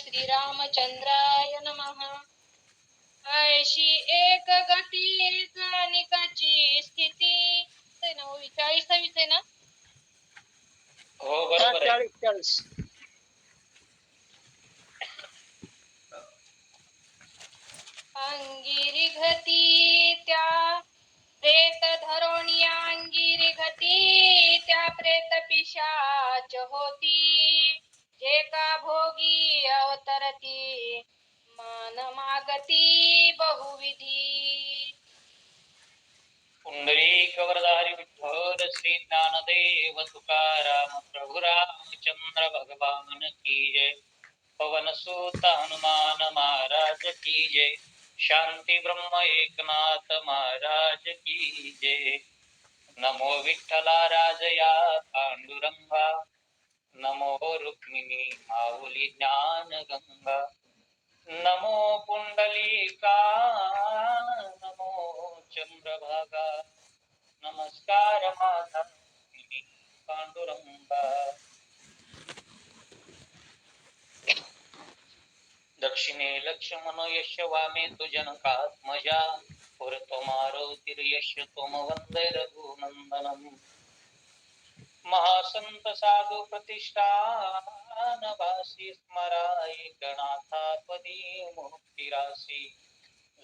श्रीरामचंद्राय नमः. ऐशी एक गती अनिकाची स्थिती. 40 ना? हो बरोबर आहे. 40. अंगिरी घती त्या प्रेत धरोणिया, अंगिरी घती त्या प्रेत पिशाच होती. जे का भोगी अवतरती मान मागती बहुविधी. पुंडरीक वरदारी विठ्ठल श्री ज्ञानदेव तुकाराम प्रभु रामचंद्र भगवान की जय. पवन सुत हनुमान महाराज की जय. शांती ब्रह्म एकनाथ महाराज की जय. नमो विठ्ठला राजया पांडुरंगा. नमो रुक्मिणी माऊली ज्ञान गंगा. नमो पुंडलिका नमो चंद्रभागा. नमस्कार माझा पांडुरंगा. दक्षिणे लक्ष्मण यश वामे तु जनकात्मजा. पुरतो मारुतिर्यश तुम वंदे रघुनंदनम. महासंत साधू प्रतिष्ठान वासी स्मराय गणाथापदी मुक्तिरासी.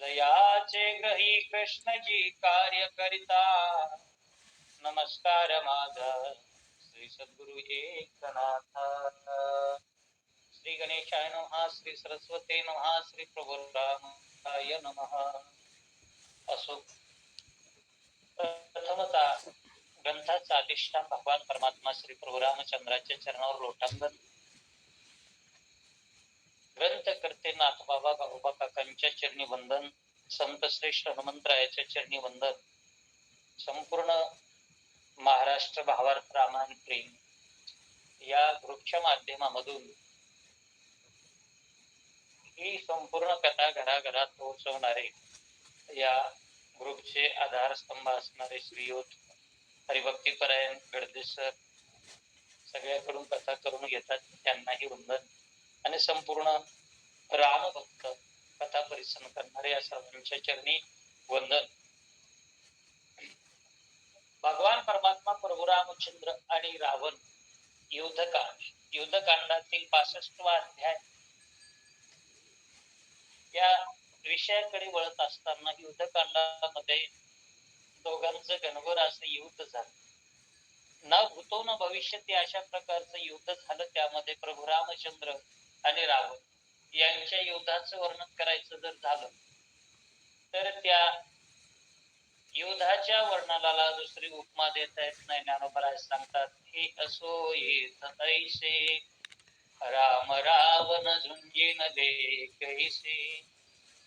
जयाचे ग्रही कृष्णजी कार्य करिता. नमस्कार माझा श्री सद्गुरु एकनाथा. श्री गणेशाय नमः. श्री सरस्वती नमः. श्री प्रभु रामाय नमः. असो प्रथमतः ग्रंथाचा अधिष्ठान भगवान परमात्मा श्री प्रभु रामचंद्राच्या चरणावर लोटांगण. ग्रंथकर्ते नाथबाबा गावोबा काकांच्या चरणी वंदन. संत श्रेष्ठ हनुमंतरायाच्या चरणी वंदन. संपूर्ण महाराष्ट्र भावार्थ रामायण प्रेम या ग्रुपच्या माध्यमामधून ही संपूर्ण कथा घराघरात पोहोचवणारे या ग्रुपचे आधारस्तंभ असणारे श्रीयुत हरिभक्तीपरायण गडदेसर सगळ्याकडून कथा करून घेतात, त्यांनाही वंदन. आणि संपूर्ण रामभक्त कथा परिसन करणारे या सर्वांच्या चरणी वंदन. भगवान परमात्मा प्रभू रामचंद्र आणि रावण युद्धकांडातील 65वा अध्याय या विषयाकडे वळत असताना युद्धकांडामध्ये दोघांचं घनघोर असं युद्ध झालं. न भूतो न भविष्यती अशा प्रकारचं युद्ध झालं. त्यामध्ये प्रभू रामचंद्र आणि रावण यांच्या युद्धाचं वर्णन करायचं जर झालं तर त्या युद्धाच्या वर्णनाला दुसरी उपमा देता येत नाही. ज्ञानोबा सांगतात, हे असो येत ऐसे राम रावण झुंजीन दे कैसे.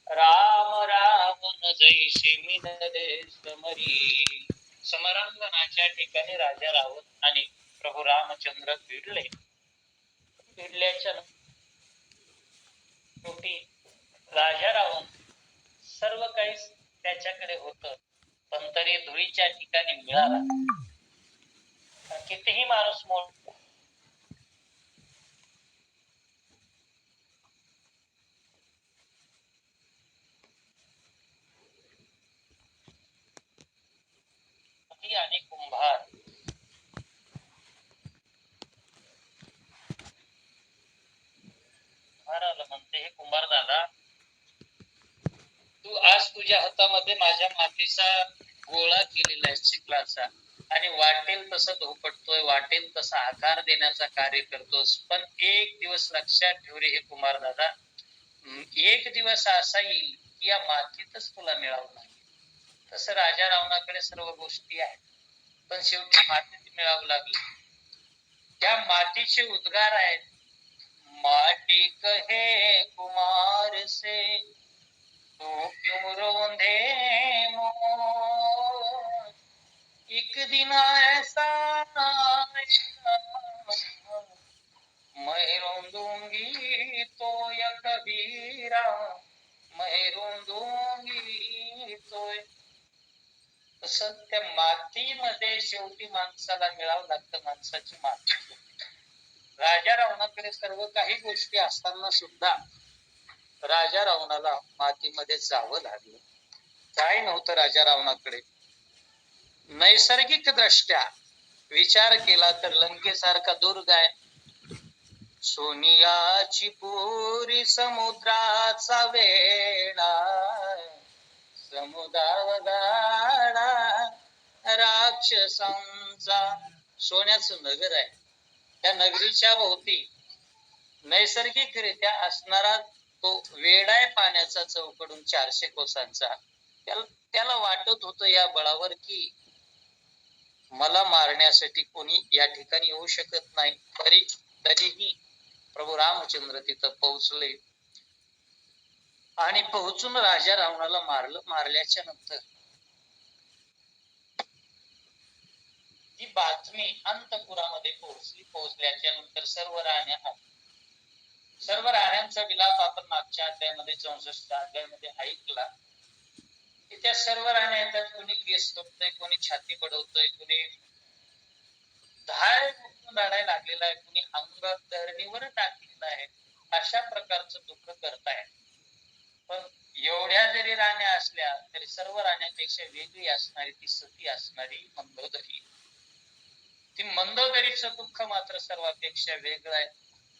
राम रावण जैसे मिनले समरी. समरांगणाच्या ठिकाणी राजा रावण आणि प्रभू रामचंद्र भिडले. भिडल्याच्या शेवटी राजा रावण सर्व काही त्याच्याकडे होतं, पण तरी धुळीच्या ठिकाणी मिळाला. कितीही माणूस आणि कुंभार म्हणते, हे कुंभार दादा, तू आज तुझ्या हातामध्ये माझ्या मातीचा गोळा केलेला आहे चिखलाचा, आणि वाटेल तसं धोपटतोय, वाटेल तसा आकार देण्याचा कार्य करतोस. पण एक दिवस लक्षात ठेव रे हे कुंभार दादा, एक दिवस असा येईल की या मातीतच तुला मिळावं लागेल. तसं राजा रावणाकडे सर्व गोष्टी आहेत, पण शेवटी मातीत मिळावं लागलं. त्या मातीचे उद्गार आहेत, माटी कहे कुमार से तू क्यों रोंधे मोर. एक दिन ऐसा आएगा मैं रोंदूंगी तो या कबीरा, मैं रोंदूंगी तो. तसं त्या मातीमध्ये शेवटी माणसाला मिळावं लागतं, माणसाची माती. राजा रावणाकडे सर्व काही गोष्टी असताना सुद्धा राजा रावणाला मातीमध्ये जावं लागलं. काय नव्हतं राजा रावणाकडे. नैसर्गिक दृष्ट्या विचार केला तर लंकेसारखा दुर्ग आहे. सोनियाची पुरी समुद्राचा वेळा, समुद्रावगाडा राक्षसांचा. सोन्याचं नगर आहे. त्या नगरीच्या भोवती नैसर्गिकरित्या असणारा तो वेडा आहे पाण्याचा चौकडून 400 कोसांचा. त्याला वाटत होतं या बळावर की मला मारण्यासाठी कोणी या ठिकाणी येऊ शकत नाही. तरीही प्रभू रामचंद्र तिथं पोहोचले आणि पोहोचून राजा रावणाला मारलं. मारल्याच्या नंतर ती बातमी अंतपुरामध्ये पोहोचली. पोहोचल्याच्या नंतर सर्व राण्यांचा विलाप आपण मागच्या अध्यायामध्ये 64 अध्यायामध्ये ऐकला. त्या सर्व राण्या येतात. कोणी केस तोडतोय, कोणी छाती बडवतोय, कोणी धाय लढायला लागलेला आहे, कोणी अंग धरणीवर टाकलेला आहे. अशा प्रकारचं दुःख करताय. पण एवढ्या जरी राण्या असल्या तरी सर्व राण्यांपेक्षा वेगळी असणारी ती सती असणारी मंदोदरी. ती मंदोदरीचं दुःख मात्र सर्वांपेक्षा वेगळं आहे.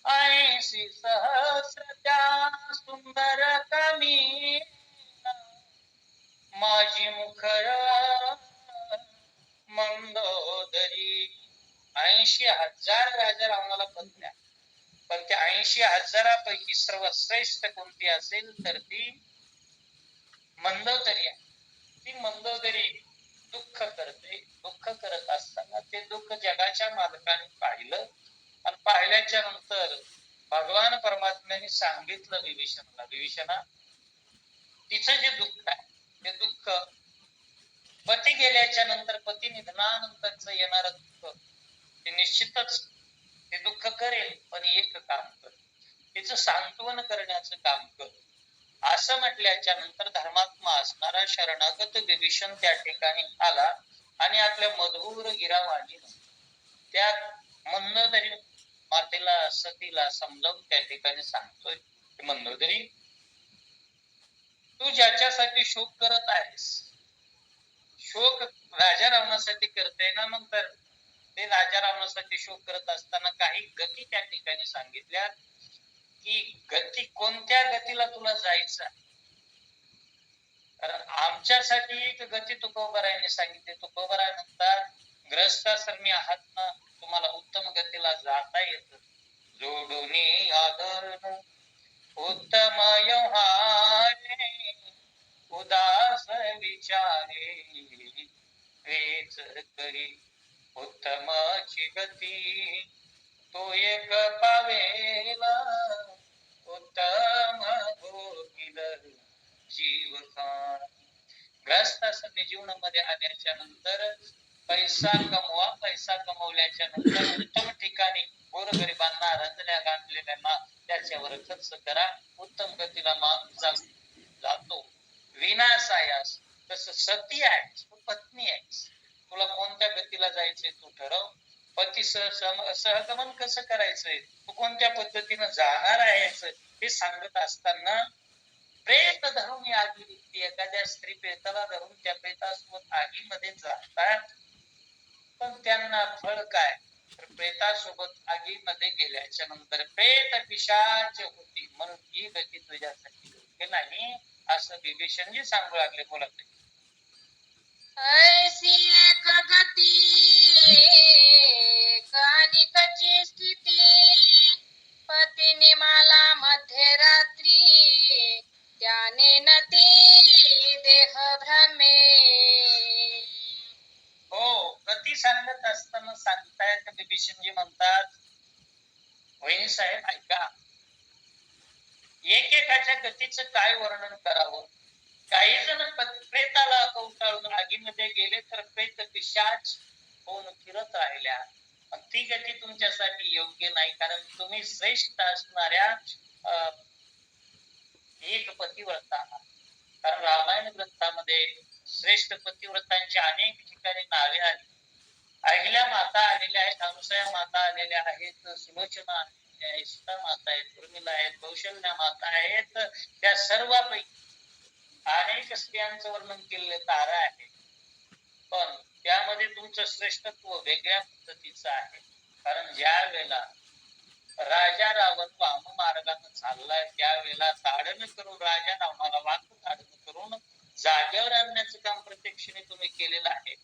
ऐंशी सहस्र त्या सुंदर कमी माझी मुखर मंदोदरी. 80,000 राजा रावणाला पत्न्या, पण त्या 80,000पैकी सर्वश्रेष्ठ कोणती असेल तर ती मंदोदरी आहे. ती मंदोदरी दुःख करते. दुःख करत असताना ते दुःख जगाच्या मालकाने पाहिलं आणि पाहिल्याच्या नंतर भगवान परमात्म्याने सांगितलं विभीषणाला, विभीषणा तिचं जे दुःख आहे ते दुःख पती गेल्याच्या नंतर, पती निधनानंतरच येणार दुःख ते निश्चितच ते दुःख करेल. पण एक काम कर, तिचं सांत्वन करण्याचं काम कर. असं म्हटल्याच्या नंतर धर्मात्मा असणारा शरणागत विभीषण त्या ठिकाणी आला आणि आपल्या मधुर गिरावाणीनं त्या मंदोदरी मातेला सतीला समजावून त्या ठिकाणी सांगतोय, मंदोदरी तू ज्याच्यासाठी शोक करत आहेस, शोक राजा रावणासाठी करते ना, मग तर ते राजा रावणासाठी शोक करत असताना काही गती त्या ठिकाणी सांगितल्या की गती, कोणत्या गतीला तुला जायचं. कारण आमच्यासाठी एक गती तुकोबरायाने सांगितली. तुकोबराय म्हणतात, ग्रस्ताश्रमी आहात ना, तुम्हाला उत्तम गतीला जाता येत. जोडूनी आदर उत्तम व्यवहारे उदास विचारे वेच करी उत्तमची गती तो एक पावेला उत्तम भोगिल जीवखान. ग्रस्त असणे जीवनामध्ये आल्याच्या नंतर पैसा कमवा. पैसा कमवल्याच्या नंतर उत्तम ठिकाणी गोरगरिबांना, रंजण्या गांधलेल्यांना त्याच्यावर खर्च करा. उत्तम गतीला माणूस जातो. विनाशायास तस सती आहेस, तू पत्नी आहेस, तुला कोणत्या गतीला जायचंय तू ठरव. पती सहगमन कसं करायचंय, तू कोणत्या पद्धतीनं जाणार आहेस हे सांगत असताना प्रेत धरून आगी निघते. एखाद्या स्त्री प्रेताला धरून त्या प्रेतासोबत आगीमध्ये जातात, पण त्यांना फळ काय, तर प्रेतासोबत आगीमध्ये गेल्याच्या नंतर प्रेत पिशाच होती. म्हणून ही गती तुझ्यासाठी योग्य नाही असं विभीषणजी सांगू लागले. बोलत ऐसी एक गती कानिकची स्थिती पतीने मला मध्यरात्री त्याने नती देह भ्रमे. हो, गती सांगत असताना सांगतायत विभीषणजी म्हणतात, वहिनी साहेब ऐका, एकेकाच्या गतीचं काय वर्णन करावं. काही जण प्रेताला कवटाळून आगीमध्ये गेले तर प्रेत पिशाच होऊन फिरत राहिल्या. ती गती तुमच्यासाठी योग्य नाही, कारण तुम्ही श्रेष्ठ असणाऱ्या एक पतिव्रता आहात. कारण रामायण ग्रंथामध्ये श्रेष्ठ पतिव्रतांची अनेक ठिकाणी नावे आली अहिल्या माता आलेल्या आहेत, अनुसया माता आलेल्या आहेत, सुलोचना आलेल्या आहेत, सीता माता आहेत, उर्मिला आहेत, कौशल्या माता आहेत. त्या सर्वांपैकी अनेक स्त्रियांचं वर्णन केलेलं तारा आहे, पण त्यामध्ये तुमचं श्रेष्ठत्व वेगळ्या पद्धतीचं आहे. कारण ज्या वेळेला राजा रावण वाम मार्गाने चाललाय त्यावेळेला ताडण करून राजा रावणाला वाक ताडण करून जागेवर आणण्याचं काम प्रत्यक्षाने तुम्ही केलेलं आहे,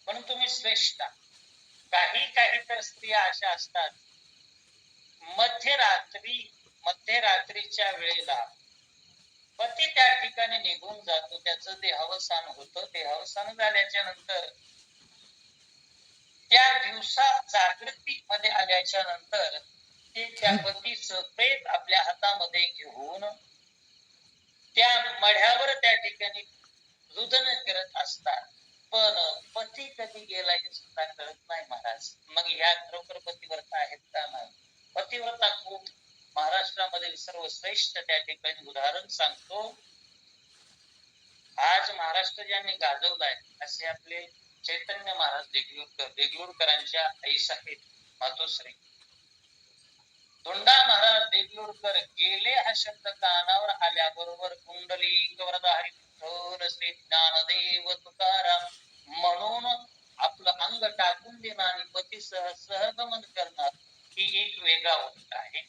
म्हणून तुम्ही श्रेष्ठ. काही तर स्त्रिया अशा असतात, मध्यरात्रीच्या वेळेला पती त्या ठिकाणी निघून जातो, त्याचं देहावसान होतं. देहावसान झाल्याच्या नंतर त्या दिवसा जागृती मध्ये आल्याच्या नंतर ते त्या पतीचं प्रेत आपल्या हातामध्ये घेऊन त्या मढ्यावर त्या ठिकाणी रुदन करत असतात, पण पती कधी गेला हे सुद्धा कळत नाही महाराज. मग ह्या खरोखर पतिव्रता आहेत का? नाही. पतिव्रता खूप महाराष्ट्रामधील सर्वश्रेष्ठ त्या ठिकाणी उदाहरण सांगतो. आज महाराष्ट्र ज्यांनी गाजवलाय असे आपले चैतन्य महाराज देगलूरकरांच्या आईस आहेत मातोश्री. धोंडा महाराज देगलूरकर गेले हा शब्द कानावर आल्याबरोबर कुंडली वरदाहरी विठ्ठल श्री ज्ञानदेव तुकाराम म्हणून आपलं अंग टाकून देणं आणि पतीसह सहगमन करणं ही एक वेगळा गोष्ट आहे.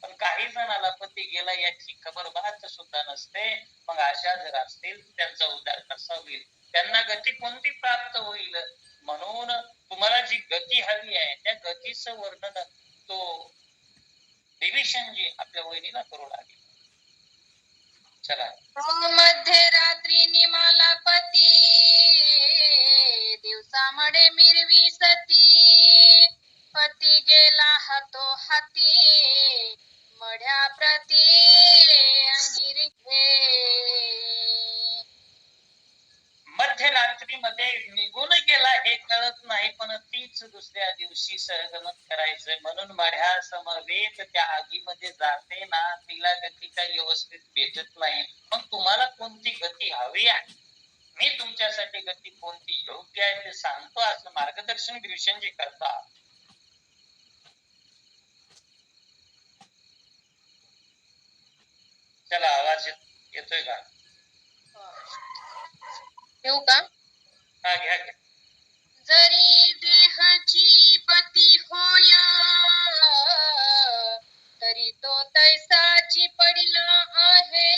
पण काही जणाला पती गेला याची खबर बात सुद्धा नसते. मग अशा जर असतील त्यांचा उद्धार कसा होईल, त्यांना गती कोणती प्राप्त होईल? म्हणून तुम्हाला जी गती हवी आहे त्या गतीचं वर्णन तो देवीशनजी आपल्या वहिनीला करू लागले. चला. मध्यरात्री निमाला पती दिवसामडे मिरवी सती, पती गेला हातो हाती मढ्या प्रती अंगिरी मध्यरात्रीमध्ये निघून गेला हे कळत नाही, पण तीच दुसऱ्या दिवशी सहगमन करायचंय म्हणून मढ्या समवेत त्या आगीमध्ये जाते ना, तिला गती काही व्यवस्थित भेटत नाही. मग तुम्हाला कोणती गती हवी आहे, मी तुमच्यासाठी गती कोणती योग्य आहे ते सांगतो, असं मार्गदर्शन दिवशी करता. चला, आवाज येतोय का? येऊ का? हा, घ्या. जरी देहाची पती होय तरी तो तैसाची पडिला आहे,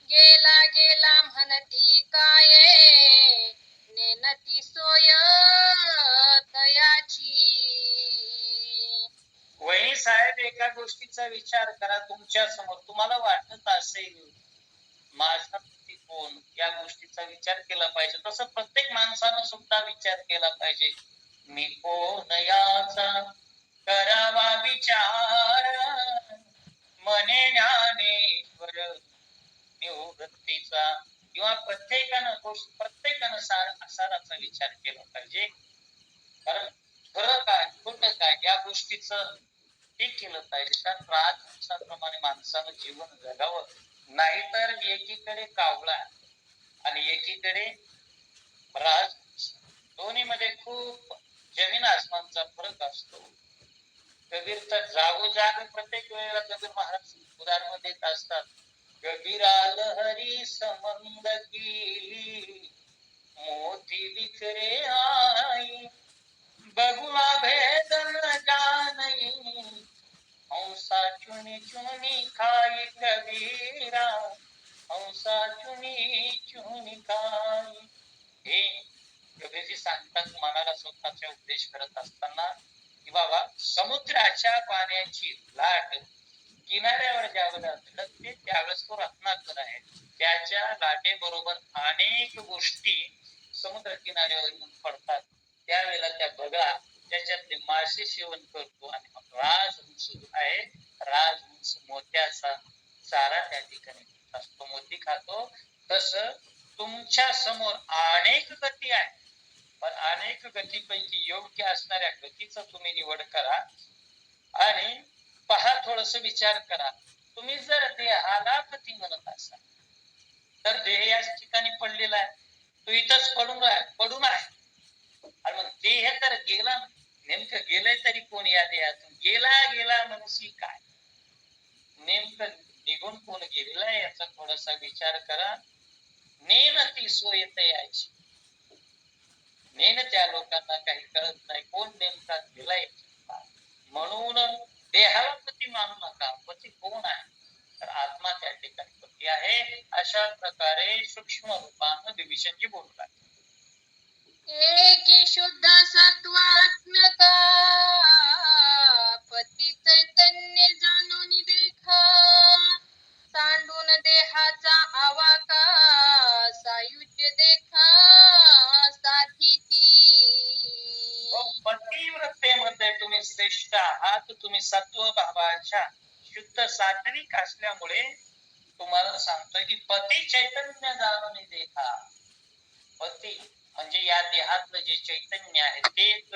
गेला गेला म्हणती काय नेनती सोय तयाची. वहिनी साहेब, एका गोष्टीचा विचार करा. तुमच्या समोर तुम्हाला वाटत असेल माझा पती कोण, या गोष्टीचा विचार केला पाहिजे. तसं प्रत्येक माणसानं सुद्धा विचार केला पाहिजे. मी कोण याचा करावा विचार, मने ज्ञानेश्वर निवृत्तीचा. किंवा प्रत्येकानं साराचा विचार केला पाहिजे. कारण खरं काय खोटं काय या गोष्टीचं हे केलं पाहिजे. कारण राजहंसाप्रमाणे माणसानं जीवन जगावं, नाहीतर एकीकडे कावळा आणि एकीकडे राजहंस, दोन्ही मध्ये खूप जमीन आसमानचा फरक असतो. कबीर तर जागोजाग प्रत्येक वेळेला कबीर महाराज उदाहरण देत असतात. कबीरा लहरी समंद की मोती बिखरे आई, बगुला भेद न जानई हंसा चुनी चुनी खाई कबीरा, हंसा चुनी चुनी खाई. हे कबीरजी सांगतात मनाला स्वतःचा उपदेश करत असताना की बाबा, समुद्राच्या पाण्याची लाट किनाऱ्यावर ज्यावेळेला धडकते त्यावेळेस तो रत्नाकर आहे. त्याच्या लाटेबरोबर अनेक गोष्टी समुद्र किनाऱ्यावर येऊन पडतात. त्यावेळेला त्या बघा त्याच्यातले मासे सेवन करतो आणि राजहंस जो आहे, राजहंस मोत्याचा चारा त्या ठिकाणी असतो, मोती खातो. तसं तुमच्या समोर अनेक गती आहे, पण अनेक गतीपैकी योग्य असणाऱ्या गतीचा तुम्ही निवड करा आणि पहा, थोडस विचार करा. तुम्ही जर देहाला गती म्हणत असाल तर देह याच ठिकाणी पडलेला आहे, तो इथंच पडून आहे. आणि मग देह तर गेला, नेमकं गेलंय तरी कोण या देहातून? गेला गेला म्हणशी काय? नेमकं निघून कोण गेलेला आहे याचा थोडासा विचार करा. नेम ती सोयत यायची, नेम त्या लोकांना काही कळत नाही कोण नेमका गेलाय. म्हणून देहाला पती मानू नका. पती कोण आहे? तर आत्मा त्या ठिकाणी पती आहे. अशा प्रकारे सूक्ष्म रूपानं विभीषणजी बोलू लागले. एकी शुद्ध सत्वात्मका पती चैतन्य जाणून देखा, सांडून देहाचा आवाका सायुज्य देखा साथी ती. पतिव्रतेमध्ये तुम्ही श्रेष्ठ आहात. तुम्ही सत्व भावाच्या शुद्ध सात्विक असल्यामुळे तुम्हाला सांगतोय की पती चैतन्य जाणून देखा. पती म्हणजे या देहातलं जे चैतन्य आहे तेच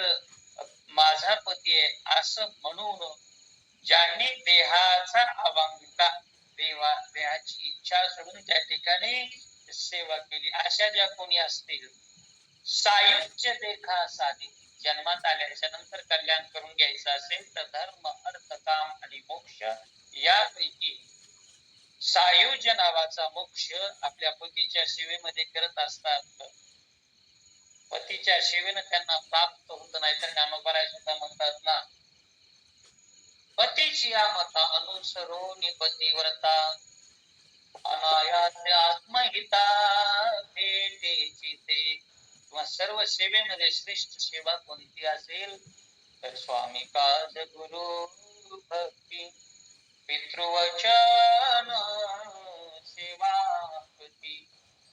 माझा पती आहे असं म्हणून ज्यांनी देहाचा अवांका, देहाची इच्छा सोडून त्या ठिकाणी सेवा केली, अशा ज्या कोणी असतील, सायुज्य देखा साधी, जन्मात आल्याच्या नंतर कल्याण करून घ्यायचं असेल तर धर्म अर्थ काम आणि मोक्ष यापैकी सायुज्य नावाचा मोक्ष आपल्या पतीच्या सेवेमध्ये करत असतात. पतीच्या सेवेनं त्यांना प्राप्त होत नाही. तर ज्ञानोबराय सुद्धा म्हणतात ना, पतीची मता अनुसरून पतिव्रता अनायास आत्महिता भेटेची ते. किंवा सर्व सेवेमध्ये श्रेष्ठ सेवा कोणती असेल तर स्वामी काज गुरु भक्ती पितृवचन सेवा कृती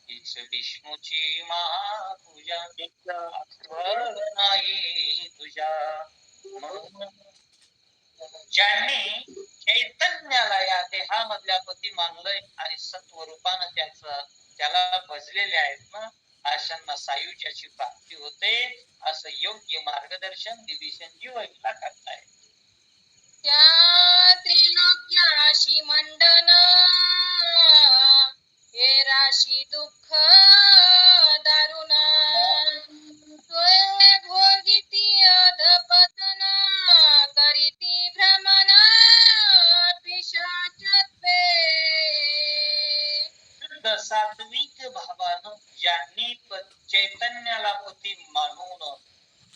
हीच विष्णूची महापूजा नाही तुझ्या. म्हणून ज्यांनी चैतन्याला या देहामधल्या पती मानलंय आणि सत्वरूपानं त्याला भजलेले आहेत ना, अशांना सायुज्याची प्राप्ती होते असं योग्य मार्गदर्शन विभीषणजी वैला करताय. त्या त्रिलोक्याशी मंडन हे राशी दुःख दारुण, स्वय भोगिती अधपतन करीती भ्रमण पिशाचत्वे. सात्विक भावानं ज्यांनी चैतन्याला पती मानून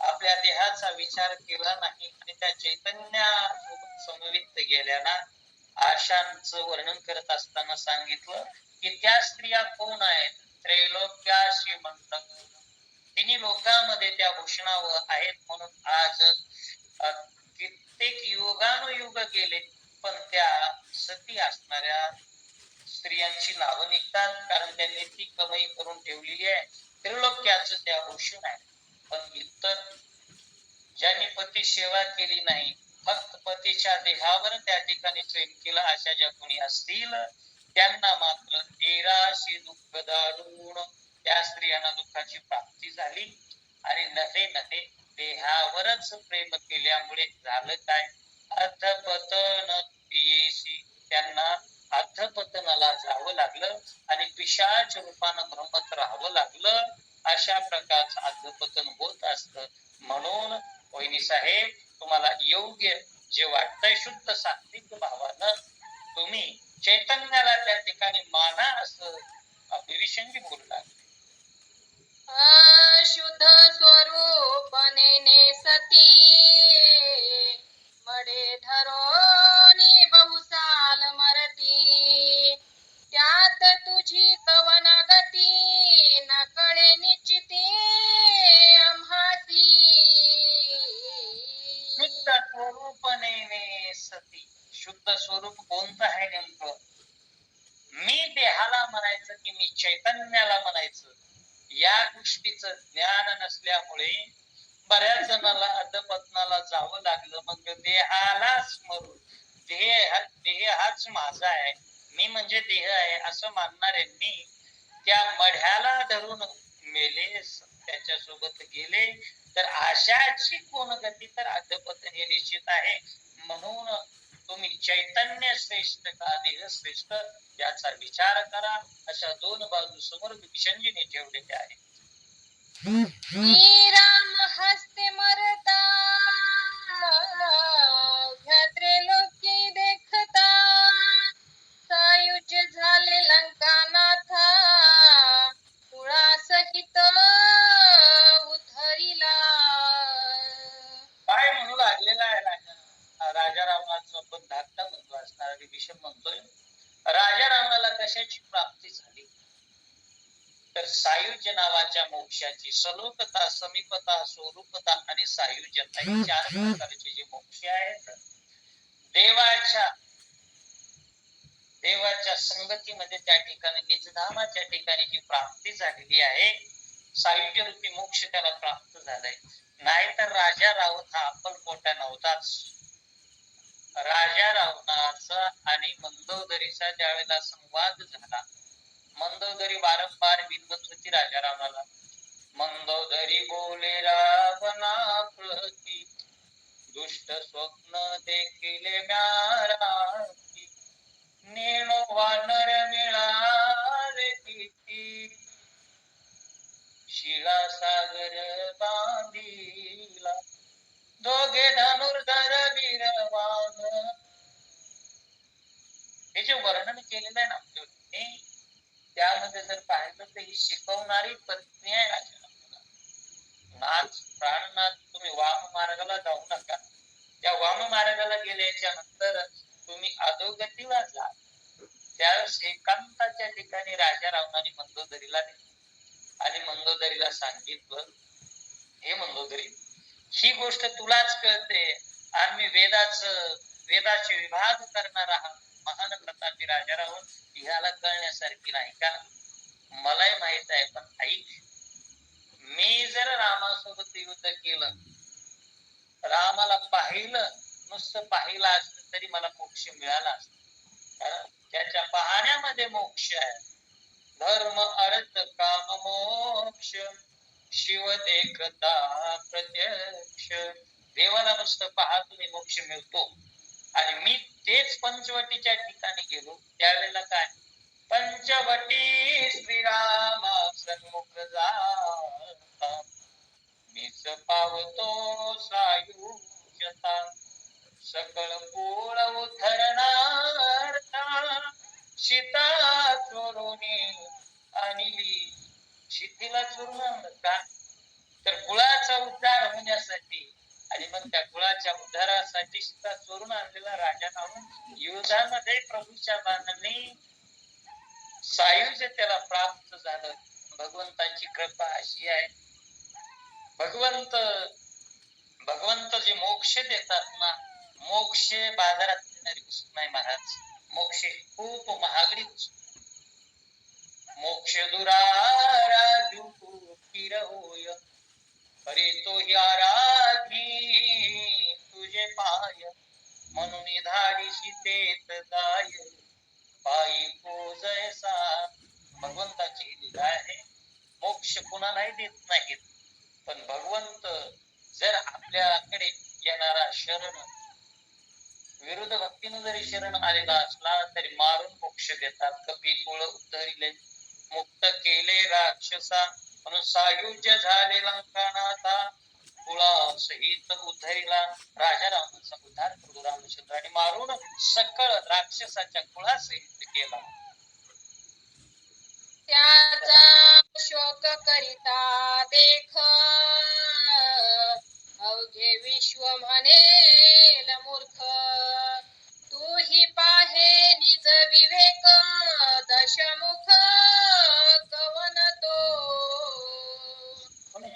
आपल्या देहाचा विचार केला नाही आणि त्या चैतन्यासोबत समवित गेल्याना आशांचं वर्णन करत असताना सांगितलं की त्या स्त्रिया कोण आहेत? त्रैलोक्याशी म्हणतात. तिन्ही लोकांमध्ये त्या भूषणावर आहेत. म्हणून आज कित्येक युगानुयुग गेले पण त्या सती असणाऱ्या स्त्रियांची नावं निघतात, कारण त्यांनी ती कमाई करून ठेवलेली आहे. त्रिलोक्याचं त्या भूषण आहे. पण इतर ज्यांनी पती सेवा केली नाही, फक्त पतीच्या देहावर त्या ठिकाणी प्रेम केलं, अशा ज्या कोणी असतील त्यांना मात्र तेराशी दुःख दारुण, त्या स्त्रियांना दुःखाची प्राप्ती झाली. आणि नव्हे नव्हे देहावरच प्रेम केल्यामुळे झालं काय? अधपतन पियेशी, त्यांना अधपतनाला जावं लागलं आणि पिशाच रूपानं भ्रमत राहावं लागलं. अशा प्रकारचं अधपतन होत असतं. म्हणून वहिनी साहेब, तुम्हाला योग्य जे वाटतंय शुद्ध सात्विक भावानं तुम्ही चैतन्याला त्या ठिकाणी माना असं विभीषणजी बोलू लागले. शुद्ध स्वरूपने सती मडे धरोनी बहुसाल मरती, त्यात तुझी कवन गती न कळे निश्चिती आम्हासी. शुद्ध स्वरूपने सती, शुद्ध स्वरूप कोणतं आहे नेमकं? मी देहाला म्हणायचं की मी चैतन्याला म्हणायचं, या गोष्टीचं ज्ञान नसल्यामुळे बऱ्याच जणांना अधपतनाला जावं लागलं. मग देहाला स्मरून देह हाच माझा आहे, मी म्हणजे देह आहे असं मानणाऱ्यांनी त्या मढ्याला धरून मेले, त्याच्यासोबत गेले. तर अशाची कोण गती? तर अधपतन हे निश्चित आहे. म्हणून तुम्ही चैतन्य श्रेष्ठ का देह श्रेष्ठ याचा विचार करा. अशा दोन बाजू समोर विभीषणजीने ठेवलेले आहे. राम हस्ते मरता भ्यात्रे लोके देखता सायुज्य झाले लंकानाथा कुळासहित उद्धरिला. काय म्हणू लागलेला आहे राजा रावणाचा पण धाकटा बंधू असणारा विभीषण म्हणतोय, राजा रावणाला कशाची प्राप्ती झाली तर सायुज्य नावाच्या मोक्षाची. सलोकता, समीपता, स्वरूपता आणि सायुज्य हे 4 प्रकारचे जे मोक्ष आहेत, देवाच्या संगतीमध्ये त्या ठिकाणी निजधामाच्या ठिकाणी जी प्राप्ती झालेली आहे, सायुज्य रूपी मोक्ष त्याला प्राप्त झालाय. नाहीतर राजा रावण हा अक्कलपोटा नव्हताच. राजा रावणाचा आणि मंदोदरीचा ज्या वेळेला संवाद झाला, मंदोदरी वारंवार विनवत होती राजा रावणाला. मंदोदरी बोले रावणा प्रती दुष्ट स्वप्न देखिले म्याराती नेणो वानर मिळाले किती शिळा सागर बांधिला दोघे धनुर्धर वीरवान. हे जे वर्णन केलेलं आहे ना त्यामध्ये जर पाहिलं तर ही शिकवणारी पत्नी आहे राजा. नाच प्राणनाथ, तुम्ही वाम मार्गाला जाऊ नका. त्या वाम मार्गाला गेल्याच्या नंतर तुम्ही अधोगतीला जा. त्यावेळेस एकांताच्या ठिकाणी राजा रावणाने मंदोदरीला नेलं आणि मंदोदरीला सांगितलं, हे मंदोदरी, ही गोष्ट तुलाच कळते आणि मी वेदाचे विभाग करणारा हा महान प्रतापी राजा रावण ह्याला कळण्यासारखी नाही का? मलाही माहित आहे, पण ऐक, मी जर रामासोबत युद्ध केलं, रामाला पाहिलं, नुसतं पाहिलं असलं तरी मला मोक्ष मिळाला असता. कारण त्याच्या पाहण्यामध्ये मोक्ष आहे. धर्म अर्थ काम मोक्ष शिव देखता प्रत्यक्ष. देवाला नुसतं पाहा तुम्ही मोक्ष मिळतो. आणि मी तेच पंचवटीच्या ठिकाणी गेलो त्यावेळेला काय, पंचवटी श्रीरामा सन्मुख जाता मीच पावतो सायुज्यता सकळ पोळ उद्धरणार्था सीता चोरुनी आणली. सीतेला चोरून आणलं का? तर कुळाचा उद्धार होण्यासाठी आणि मग त्या कुळाच्या उद्धारासाठी सीता चोरून आणलेला राजा रावण युद्धामध्ये प्रभूच्या बाणाने सायुज्य त्याला प्राप्त झालं. भगवंताची कृपा अशी आहे, भगवंत जे मोक्ष देतात ना, मोक्ष बाजारात मिळणारी वस्तू नाही महाराज. मोक्ष खूप महागडी वस्तू. मोक्ष दुराराजू फिर होय अरे तो आराधी तुझे पाय म्हणून धाडीशी देत जाय पायी पूजयसा. भगवंताची लीला आहे. मोक्ष कुणालाही देत नाहीत, पण भगवंत जर आपल्याकडे येणारा शरण विरुद्ध भक्तीने जरी शरण आलेला असला तरी मारून मोक्ष देतात. कपी कुळ उद्धरिले मुक्त केले राक्षसा म्हणून सायुज्य झाले लंकानाथा कुळा सहित उद्धरिला. राजा रावणाचा उद्धार करू रामचंद्राने मारून सकळ राक्षसाच्या कुळासहित केला. त्याचा शोक करिता देख अवघे विश्व म्हणेल मूर्ख तू ही पाहे निज विवेक दशमुख कवन तो.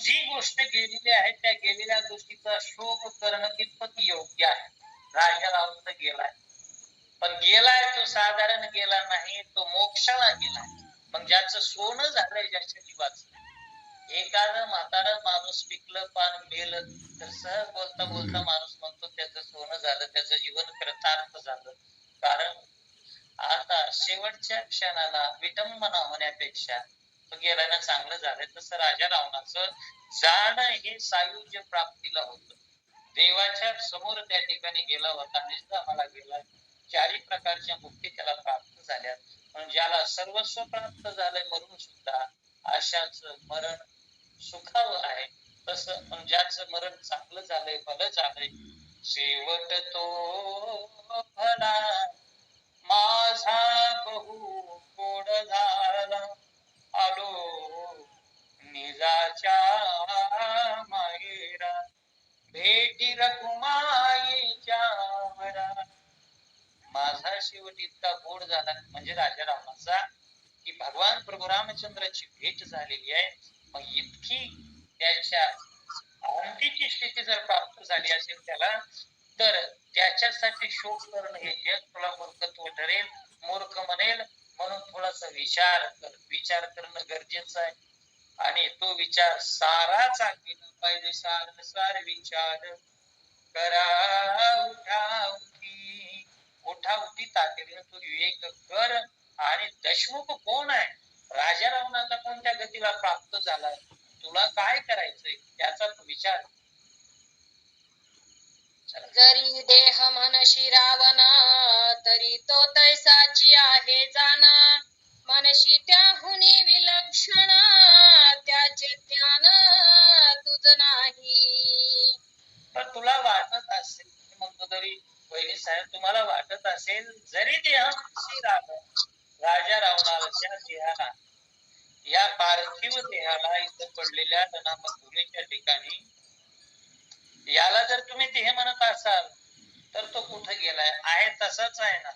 जी गोष्ट गेलेली आहे त्या गेलेल्या गोष्टीचा शोक करणं कितपत योग्य आहे. राजा रावण गेलाय, पण गेलाय तो साधारण गेला नाही, तो मोक्षाला गेलाय. मग ज्याचं सोनं झालंय ज्याच्या जीवाचं, एखादं म्हातारा माणूस पिकलं पान मेलं तर सहज बोलता बोलता माणूस म्हणतो त्याचं सोनं झालं, त्याचं जीवन कृतार्थ झालं. कारण आता शेवटच्या क्षणाला विटंबना होण्यापेक्षा तो गेल्यानं चांगलं झालंय. तसं राजा रावणाचं जाणं हे सायुज्य प्राप्तीला होतं. देवाच्या समोर त्या ठिकाणी गेला होता, निजधामाला गेला, 4 प्रकारच्या मुक्ती त्याला प्राप्त झाल्या. पण ज्याला सर्वस्व प्राप्त झालंय म्हणून सुद्धा अशाच मरण सुखावं आहे. तसं ज्याचं मरण चांगलं झालंय, भलं झालंय, शेवट तो भला माझा बहु गोड झाला, आलो निजाच्या माहेरा, भेटी रखुमाईच्या वरा. माझा शेवट इतका गोड झाला म्हणजे राजा रावणाचा, की भगवान प्रभू रामचंद्राची भेट झालेली आहे. मग इतकी त्याच्या अंतीची स्थिती जर प्राप्त झाली असेल त्याला, तर त्याच्यासाठी शोक करणं हे जग तुला मूर्खत्व ठरेल, मूर्ख म्हणेल. म्हणून थोडासा विचार कर, विचार करणं गरजेचं आहे. आणि तो विचार साराचा केला पाहिजे. सार विचार करा उठाउठी, उठाउठी तातडीनं तू विवेक कर. आणि दशमुख कोण आहे, राजा रावणाचा कोणत्या गतीला प्राप्त झालाय, तुला काय करायचंय याचा तू विचार. जरी देह मनशी रावणा, तरी तो तैसाची आहे जाणा. मनशी त्याहुनी विलक्षण, त्याचे ज्ञान तुझ नाही. पण तुला वाटत असेल, म्हणतो तरी वहिनी साहेब, तुम्हाला वाटत असेल जरी देह मनशी राजा रावणाच्या देहाला, या पार्थिव देहाला इथं पडलेल्या भूमीच्या ठिकाणी याला जर तुम्ही देह म्हणत असाल, तर तो कुठे गेलाय, आहे तसाच आहे ना.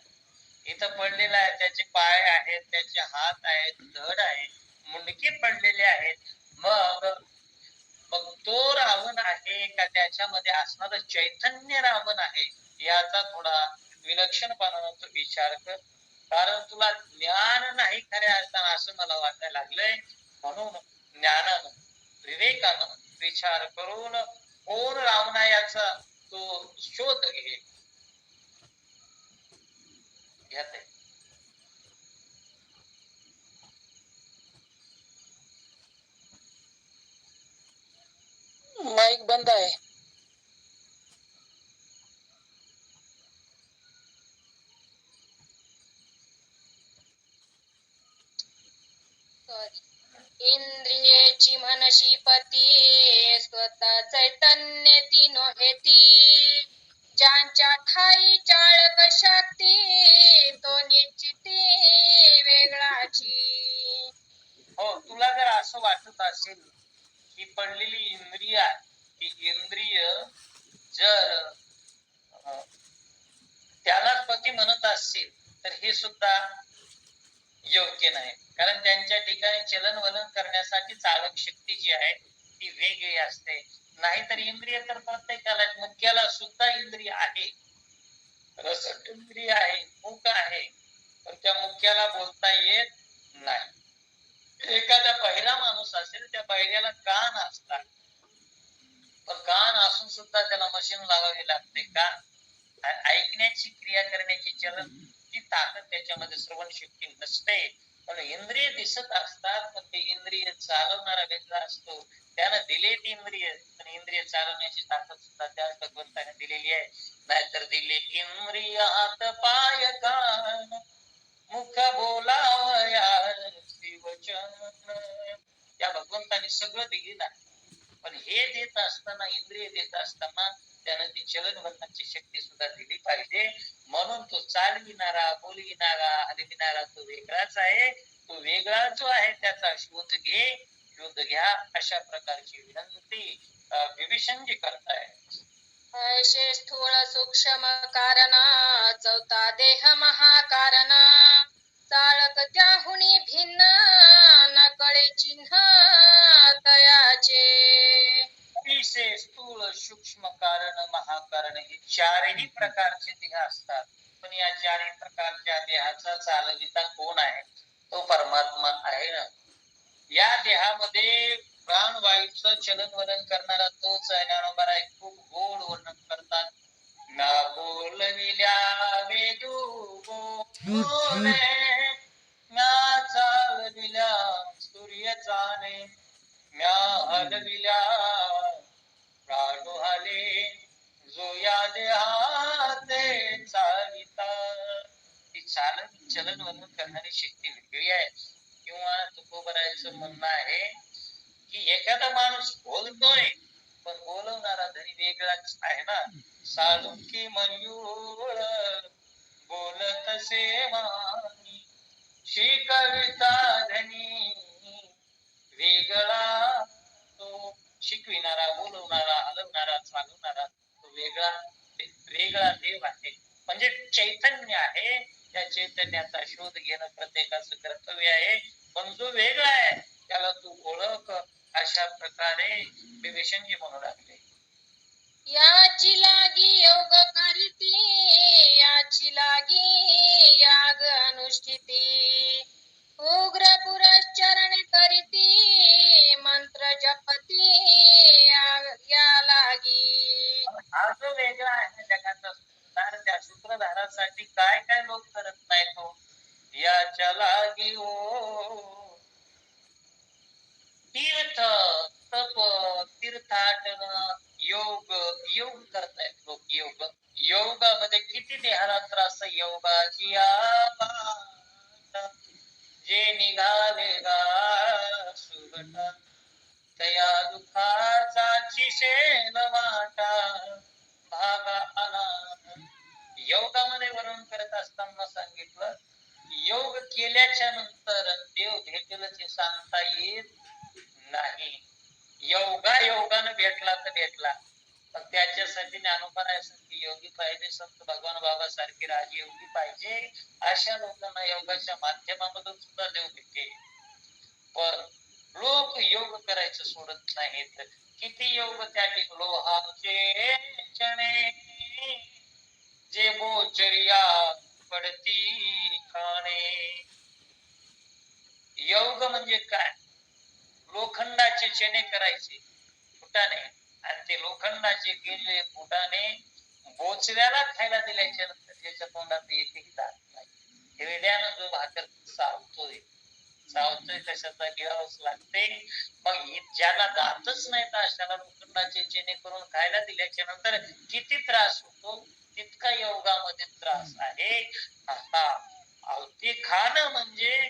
इथं पडलेला आहे, त्याचे पाय आहेत, त्याचे हात आहेत, धड आहे, मुंडके पडलेले आहेत. मग मग तो रावण आहे का त्याच्यामध्ये असणारं चैतन्य रावण आहे, याचा थोडा विलक्षणपणानं तो विचार कर. कारण तुला ज्ञान नाही खऱ्या अर्थानं असं मला वाटायला लागलंय. म्हणून ज्ञानानं, विवेकानं विचार करून कोण रावण याचा तो शोध घे. घेते माईक बंद आहे. इंद्रियेची मनशी पती, स्वतः चैतन्य ती नोहेती. ज्यांच्या ठाई चाळक शक्ती, तो निश्चिती वेगळाची. हो, तुला जर असं वाटत असेल की पडलेली इंद्रिय आहे, ती इंद्रिय जर त्याला पती म्हणत असतील, तर हे सुद्धा योग्य नाही. कारण त्यांच्या ठिकाणी चलन वलन करण्यासाठी चालक शक्ती जी आहे ती वेगळी असते. नाहीतर इंद्रिय तर प्रत्येकाला, मुख्याला सुद्धा इंद्रिय आहे, रसट इंद्रिय आहे, मुख आहे, पण त्या मुख्याला बोलता येत नाही. एखादा बहिरा माणूस असेल, त्या बहिऱ्याला कान असतात, पण कान असून सुद्धा त्याला मशीन लावावी लागते का? ऐकण्याची क्रिया करण्याची चलन ती ताकद त्याच्यामध्ये श्रवण शक्ती नसते. पण इंद्रिय दिसत असतात, पण ते इंद्रिय चालवणारा वेगळा असतो. त्यानं दिले ती इंद्रिय, पण इंद्रिय चालवण्याची ताकद सुद्धा त्याच भगवंताने दिलेली आहे. नाहीतर दिले इंद्रियात पाय कान, मुख बोलावया शिवचन, या भगवंताने सगळं दिलेलं आहे. पण हे देत असताना, इंद्रिय देत असताना त्यानं ती चलन वलनाची शक्ती सुद्धा दिली पाहिजे. म्हणून तो चालविणारा, बोलविणारा, हलविणारा तो वेगळाच आहे. तो वेगळा जो आहे त्याचा शोध घे, शोध घ्या, अशा प्रकारची विनंती विभीषणजी करताय. ऐशे स्थूळ सूक्ष्म कारणा, चौथा देह महाकारणा. चाळक त्याहुनी भिन्न, न कळे चिन्ह तयाचे. अतिशय स्थूळ, सूक्ष्म कारण, महाकारण हे चारही प्रकारचे देह असतात. पण या चारही प्रकारच्या देहाचा चालविता कोण आहे? तो परमात्मा आहे ना. या देहामध्ये प्राणवायूचं चलन वलन करणारा तोच आहे. ज्ञानोबा आहे, खूप गोड वर्णन करतात. ना बोलविल्या वेदू बोले, ना चालविल्या सूर्य चाले, म्या हलविल्या प्राणू हले, जो या देहाते चालिता. ती चालन चलन वलन करणारी शक्ती वेगळी आहे. किंवा तुकोबरायचं म्हणणं आहे, की एखादा माणूस बोलतोय पण बोलवणारा धनी वेगळाच आहे ना. साळुंकी मयूर बोलतसे वाणी, श्री कविता धनी वेगळा तो. शिकविणारा, बोलवणारा, हलवणारा, चालवणारा तो वेगळा वेगळा देव आहे. म्हणजे चैतन्य आहे. त्या चैतन्याचा शोध घेणं प्रत्येकाचं कर्तव्य आहे. पण जो वेगळा आहे त्याला तू ओळख, अशा प्रकारे विभीषणजी म्हणू लागले. याची लागी योग करीती, याची लागी याग अनुष्ठिती, उग्र पुरश्चरण करीती, मंत्र जपती या लागी. हा जो वेगळा आहे ना जगाचा सूत्रधार, त्या सूत्रधारासाठी काय काय लोक करत नाही तो. याच्या लागी ओ तीर्थ, तप, तीर्थाटन, योग, योग करतायत लोक. योग, योगामध्ये किती देहाला त्रास. योगाची जे निघाले गा सुगटा, तया दुःखाचा शेण वाटा, भागा आला. योगामध्ये वर्णन करत असताना सांगितलं, योग केल्याच्या नंतर देव भेटेल हे सांगता येत नाही. योगानं भेटला तर भेटला, पण त्याच्यासाठी ज्ञानोबासारखी योगी पाहिजे, संत भगवान बाबा सारखे राजयोगी पाहिजे. अशा लोकांना योगाच्या माध्यमामधून सुद्धा देव भेटे. पण लोक योग करायचं सोडत नाहीत. किती योग त्या लोहाचे चणे, जे बोचरिया पडती खाणे. योग म्हणजे काय? लोखंडाचे चणे करायचे फुटाणे, आणि ते लोखंडाचे केलेले फुटाणे बोचऱ्याला खायला दिल्याच्या नंतर त्याच्या तोंडात एकही दात नाही. हिरड्यानं जो भाकर चावतोय कशाचा गिळावंच लागते. मग ज्याला दातच नाही तर अशाला लोखंडाचे चणे करून खायला दिल्याच्या नंतर किती त्रास होतो, तितका योगामध्ये त्रास आहे. आता ते खाणं म्हणजे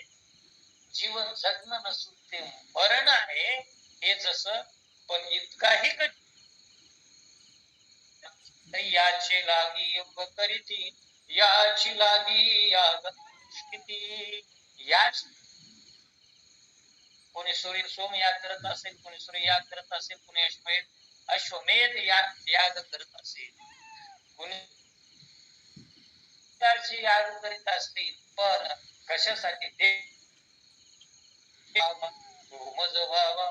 जीवन जगणं नसून ते मरण आहे. हे जसं, पण इतकाही याची लागी योग करीती, याची लागी याग किती. याच कोणी सूर्य सोमयाग करत असेल, कोणी सूर्ययाग करत असेल, कोणी अश्वमेध याग करत असेल, कोणी याग करीत असतील. पण कशासाठी? व्हावा,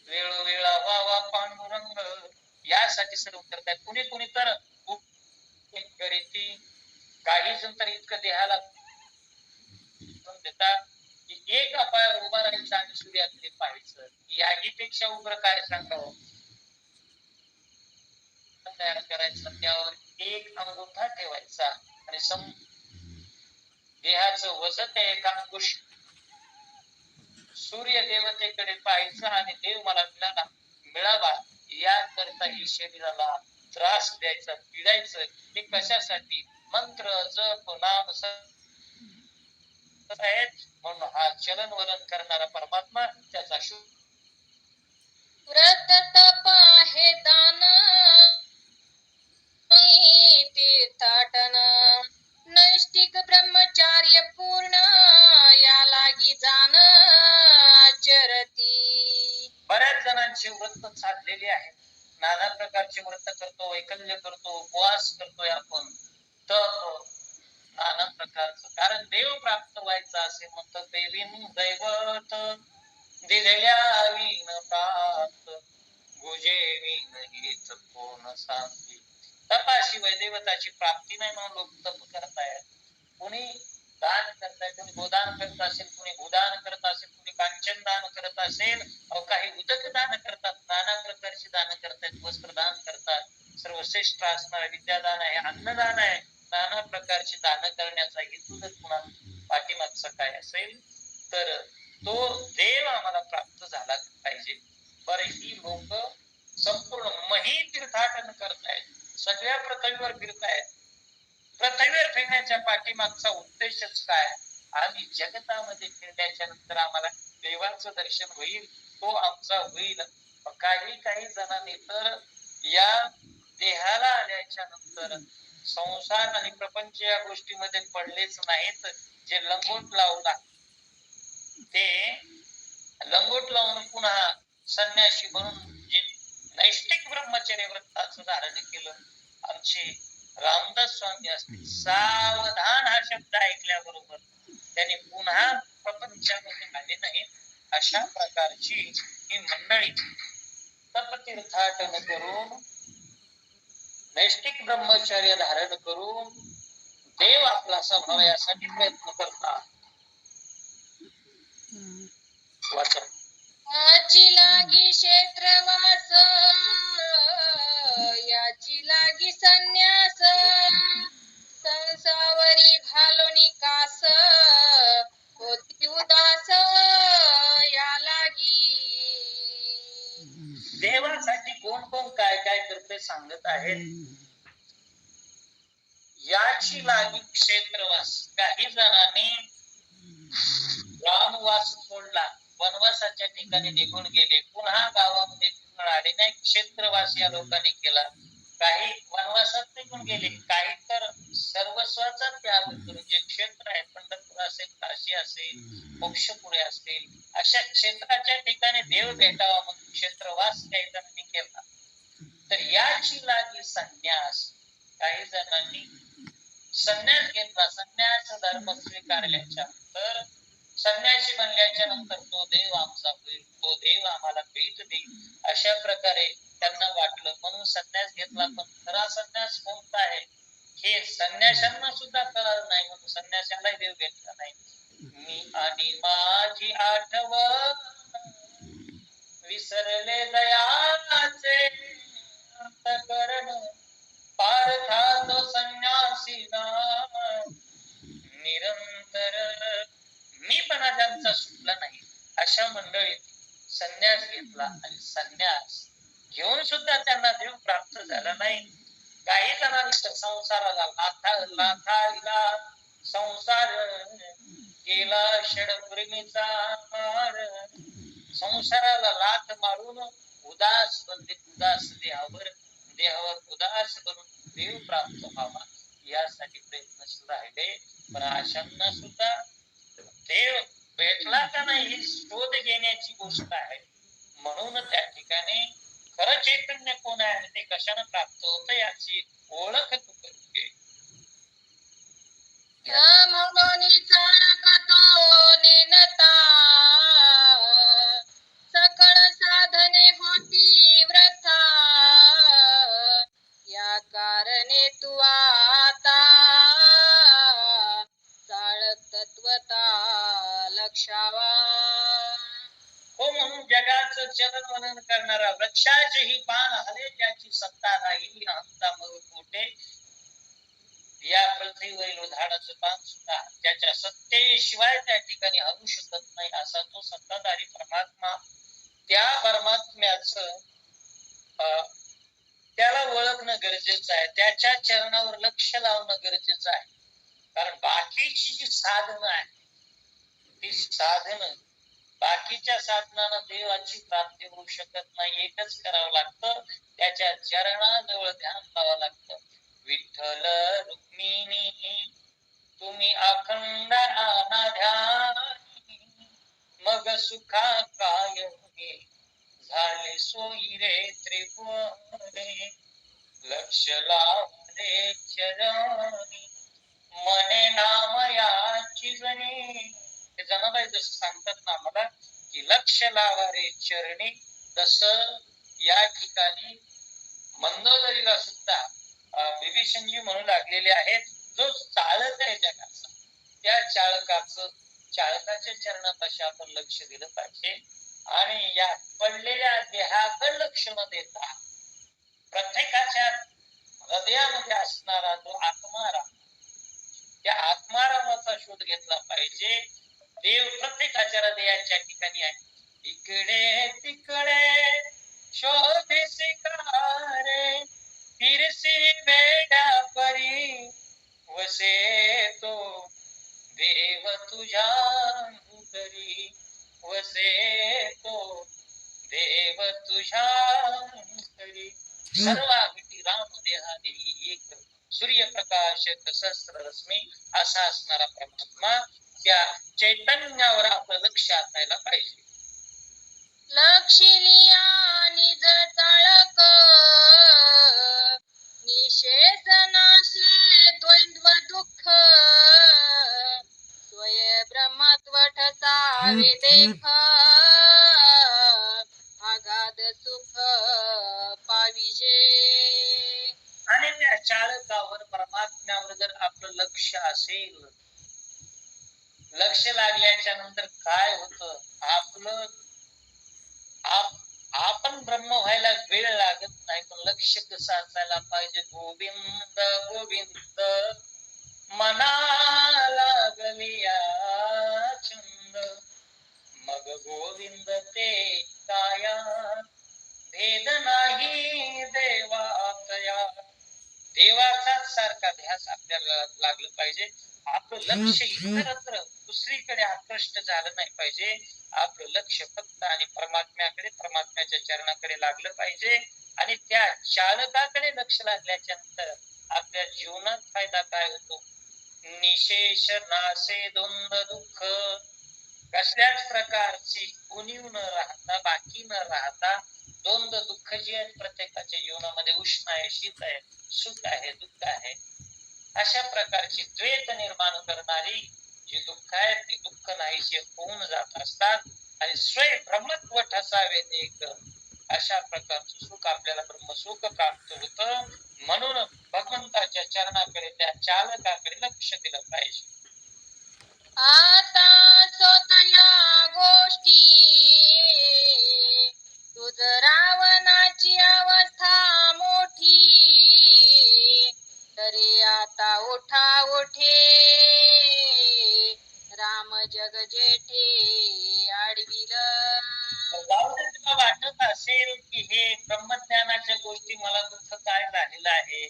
वेळोवेळा व्हावा पांडुरंग, यासाठी सर्व करतात. कुणी कुणी तर करीती. काही जण तर इतकं देहाला देतात की एक पायावर उभा राहायचं आणि सूर्याकडे पाहायचं. याही पेक्षा उग्र काय सांगावं. तयार करायचा, त्यावर एक अंगुठा ठेवायचा आणि देहाचं वजन त्या एका अंकुश सूर्य देवतेकडे पाहायचं आणि देव मला मिळावा याकरता ही शरीराला त्रास द्यायचा, पिडायचं. हे कशासाठी? मंत्र जप नाम म्हणून हा चलन वलन करणारा परमात्मा, त्याचा व्रत तप आहे दान, तीर्थाटन, नैष्टिक ब्रह्मचार्य पूर्ण, या लागी जाण आचरती. बऱ्याच जणांची व्रत साधलेली आहे. नाना प्रकारचे व्रत करतो, वैकल्य करतो, उपवास करतोय आपण, तप नाना प्रकारचं. कारण देव प्राप्त व्हायचा असे म्हणतं, देवीन दैवत दिलेल्या विण प्राप्त, गुजे विण हेच कोण सांगे. तपाशिवाय देवताची प्राप्ती नाही म्हणून लोक तप करतायत. कोणी दान करतायत, कोणी गोदान करत असेल, कोणी भूदान करत असेल, कोणी कांचन दान करत असेल, काही उदक दान करतात, नाना प्रकारची दान करतात, वस्त्रदान करतात. सर्वश्रेष्ठ असणारे विद्यादान आहे, अन्नदान आहे. नाना प्रकारची दान करण्याचा हेतू जर कुणा पाठीमागचा काय असेल तर तो देव आम्हाला प्राप्त झाला पाहिजे. बरं, ही लोक संपूर्ण मही तीर्थाटन करतायत, सगळ्या पृथ्वीवर फिरतायत. पृथ्वीवर फिरण्याच्या पाठीमागचा उद्देशच काय? आम्ही जगतामध्ये फिरल्याच्या नंतर आम्हाला देवाचं दर्शन होईल, तो आमचा होईल. काही जणांनी तर या देहाला आल्याच्या नंतर संसार आणि प्रपंच या गोष्टीमध्ये पडलेच नाहीत. जे लंगोट लावला ते लंगोट लावून पुन्हा संन्यासी म्हणून जे नैष्ठिक ब्रह्मचर्य व्रताचं धारण केलं. आमचे रामदास स्वामी असतील, सावधान हा शब्द ऐकल्याबरोबर त्यांनी पुन्हा प्रपंचामध्ये आले नाही. अशा प्रकारची ही मंडळी तपतीर्थाटन करून नैष्ठिक ब्रह्मचर्य धारण करून देव आपला व्हावा यासाठी प्रयत्न करतात. वाचा. याची लागी क्षेत्रवास, याची लागी संन्यास, संसावरी घालोनी कास, होती उदास या लागी. देवासाठी कोण कोण काय काय करते सांगत आहेत. याची लागी क्षेत्रवास, काही जणांनी रामवास सोडला, वनवासाच्या ठिकाणी निघून गेले, पुन्हा गावामध्ये आले नाही, क्षेत्रवास या लोकांनी केला. काही वनवासात निघून गेले, काही तर सर्वस्वाचा त्याग करून जे क्षेत्र आहे, पंढरपूर असेल, काशी असेल, मोक्षपुरी असतील, अशा क्षेत्राच्या ठिकाणी देव भेटावा म्हणून क्षेत्रवास काही जणांनी केला. तर याची लागी संन्यास, काही जणांनी संन्यास घेतला. संन्यास धर्म स्वीकारल्याच्या नंतर, संन्यासी बनल्याच्या नंतर तो देव आमचा होईल, तो देव आम्हाला भेट देईल, अशा प्रकारे त्यांना वाटलं, म्हणून संन्यास घेतला. पण खरा संन्यास कोणता आहे हे संन्याशांना सुद्धा कळलं नाही, म्हणून संन्याशालाही देव भेटला नाही. मी आणि माझी आठवण विसरले दयाचे अंतकरण, पारथा तो संन्यासी निरंतर. मी पणा ज्यांचा सुटला नाही, अशा मंडळीत संन्यास घेतला आणि संन्यास घेऊन सुद्धा त्यांना देव प्राप्त झाला नाही. काही जणांनी संसाराला लाथाळला, संसार केला षडप्रेमीचा मार, संसाराला लाथ मारून उदास बनले, उदास देहावर उदास बनून देव प्राप्त व्हावा यासाठी प्रयत्नशील राहिले. पण अशांना सुद्धा देव भेटला का नाही ही शोध घेण्याची गोष्ट आहे. म्हणून त्या ठिकाणी खरं चैतन्य कोण आहे आणि ते कशाने प्राप्त होतं याची ओळख तू करून घे. म्हणून चालकतो नेनता, सकळ साधने होती व्रता, या कारणे तू आता चाळक तत्वता लक्षावा. हो, म्हणून जगाचं चलन वलन करणारा, वृक्षाचेही पान हले ज्याची सत्ता नाही, हंता मग कोठे. या पृथ्वीवरील झाडाचं पान सुद्धा त्याच्या सत्तेशिवाय त्या ठिकाणी हलू शकत नाही, असा तो सत्ताधारी परमात्मा. त्या परमात्म्याचं त्याला ओळखणं गरजेचं आहे, त्याच्या चरणावर लक्ष लावणं गरजेचं आहे. कारण बाकीची जी साधनं आहे, ती साधनं, बाकीच्या साधनानं देवाची प्राप्ती होऊ शकत नाही. एकच करावं लागतं, त्याच्या चरणाजवळ ध्यान लावावं लागतं. विठ्ठल रुक्मिणी तुम्ही अखंड आणा ध्यानी, मग सुखा काय होणे झाले सोयी रे त्रिभुवने. लक्ष लावले चरणी मने नाम याची जणी. ते जनाबाई जसं सांगतात ना मला की लक्ष लावा रे चरणी, तसं या ठिकाणी मंदोदरीला सुद्धा विभीषणजी म्हणू लागलेले आहेत, जो चालक आहे जगाचा, त्या चालकाच्या चरणापाशी आपण लक्ष दिलं पाहिजे. आणि या पडलेल्या देहाकडे लक्ष न देता प्रत्येकाच्या हृदयामध्ये असणारा जो आत्माराम, त्या आत्मारामाचा शोध घेतला पाहिजे. देव प्रत्येकाच्या हृदयाच्या ठिकाणी आहे. इकडे तिकडे शोधे शिकारे, फिरसी बेडा परी वसे तो देव तुझ्या अंतरी वसे तो, देव तुझ्या अंतरी. सर्व विटी राम देहादेही एक, सूर्यप्रकाश सहस्र रश्मी असा असणारा परमात्मा, त्या चैतन्यावर आपलं लक्ष असायला पाहिजे. लक्षिलिया निज चाळक निशेष नाशे द्वंद्व दुःख स्वय ब्रह्मत्व ठसावे देख आगाध सुख पाविजे. आणि त्या चालकावर परमात्म्यावर जर आपलं लक्ष असेल, लक्ष लागल्याच्या नंतर काय होतं, आपलं आपण ब्रह्म व्हायला वेळ लागत नाही, पण लक्ष कसं असायला पाहिजे. गोविंद गोविंद मना लागलिया छंद, मग गोविंद ते काया भेद नाही देवातया. देवाचाच सारखा ध्यास आपल्याला लागलं पाहिजे. आपलं लक्ष इतरत्र दुसरीकडे आकृष्ट झालं नाही पाहिजे. आपलं लक्ष फक्त आणि परमात्म्याकडे, परमात्म्याच्या चरणाकडे लागलं पाहिजे. आणि त्या चालकाकडे लक्ष लागल्याच्या नंतर आपल्या जीवनात फायदा काय होतो. निशेष नासे द्वंद दुःख, कसल्याच प्रकारची उणीव न राहता, बाकी न राहता, द्वंद दुःख जी आहेत प्रत्येकाच्या जीवनामध्ये, उष्ण आहे, शीत आहे, सुख आहे, दुःख आहे, अशा प्रकारची द्वेष निर्माण करणारी जी दुःख आहेत ती दुःख नाहीशी होऊन जात असतात. आणि स्वय ब्रह्मत्व ठसावे एक, अशा प्रकारचं सुख आपल्याला ब्रह्मसुख प्राप्त होतं. म्हणून भगवंताच्या चरणाकडे, त्या चालकाकडे लक्ष दिलं पाहिजे. आता स्वतया गोष्टी तुझ रावणाची अवस्था मोठी, तरी आता उठा उठे राम जग जेठे आडविल. तुला वाटत असेल की हे ब्रह्मज्ञानाच्या गोष्टी मला दुःख काय झालेलं आहे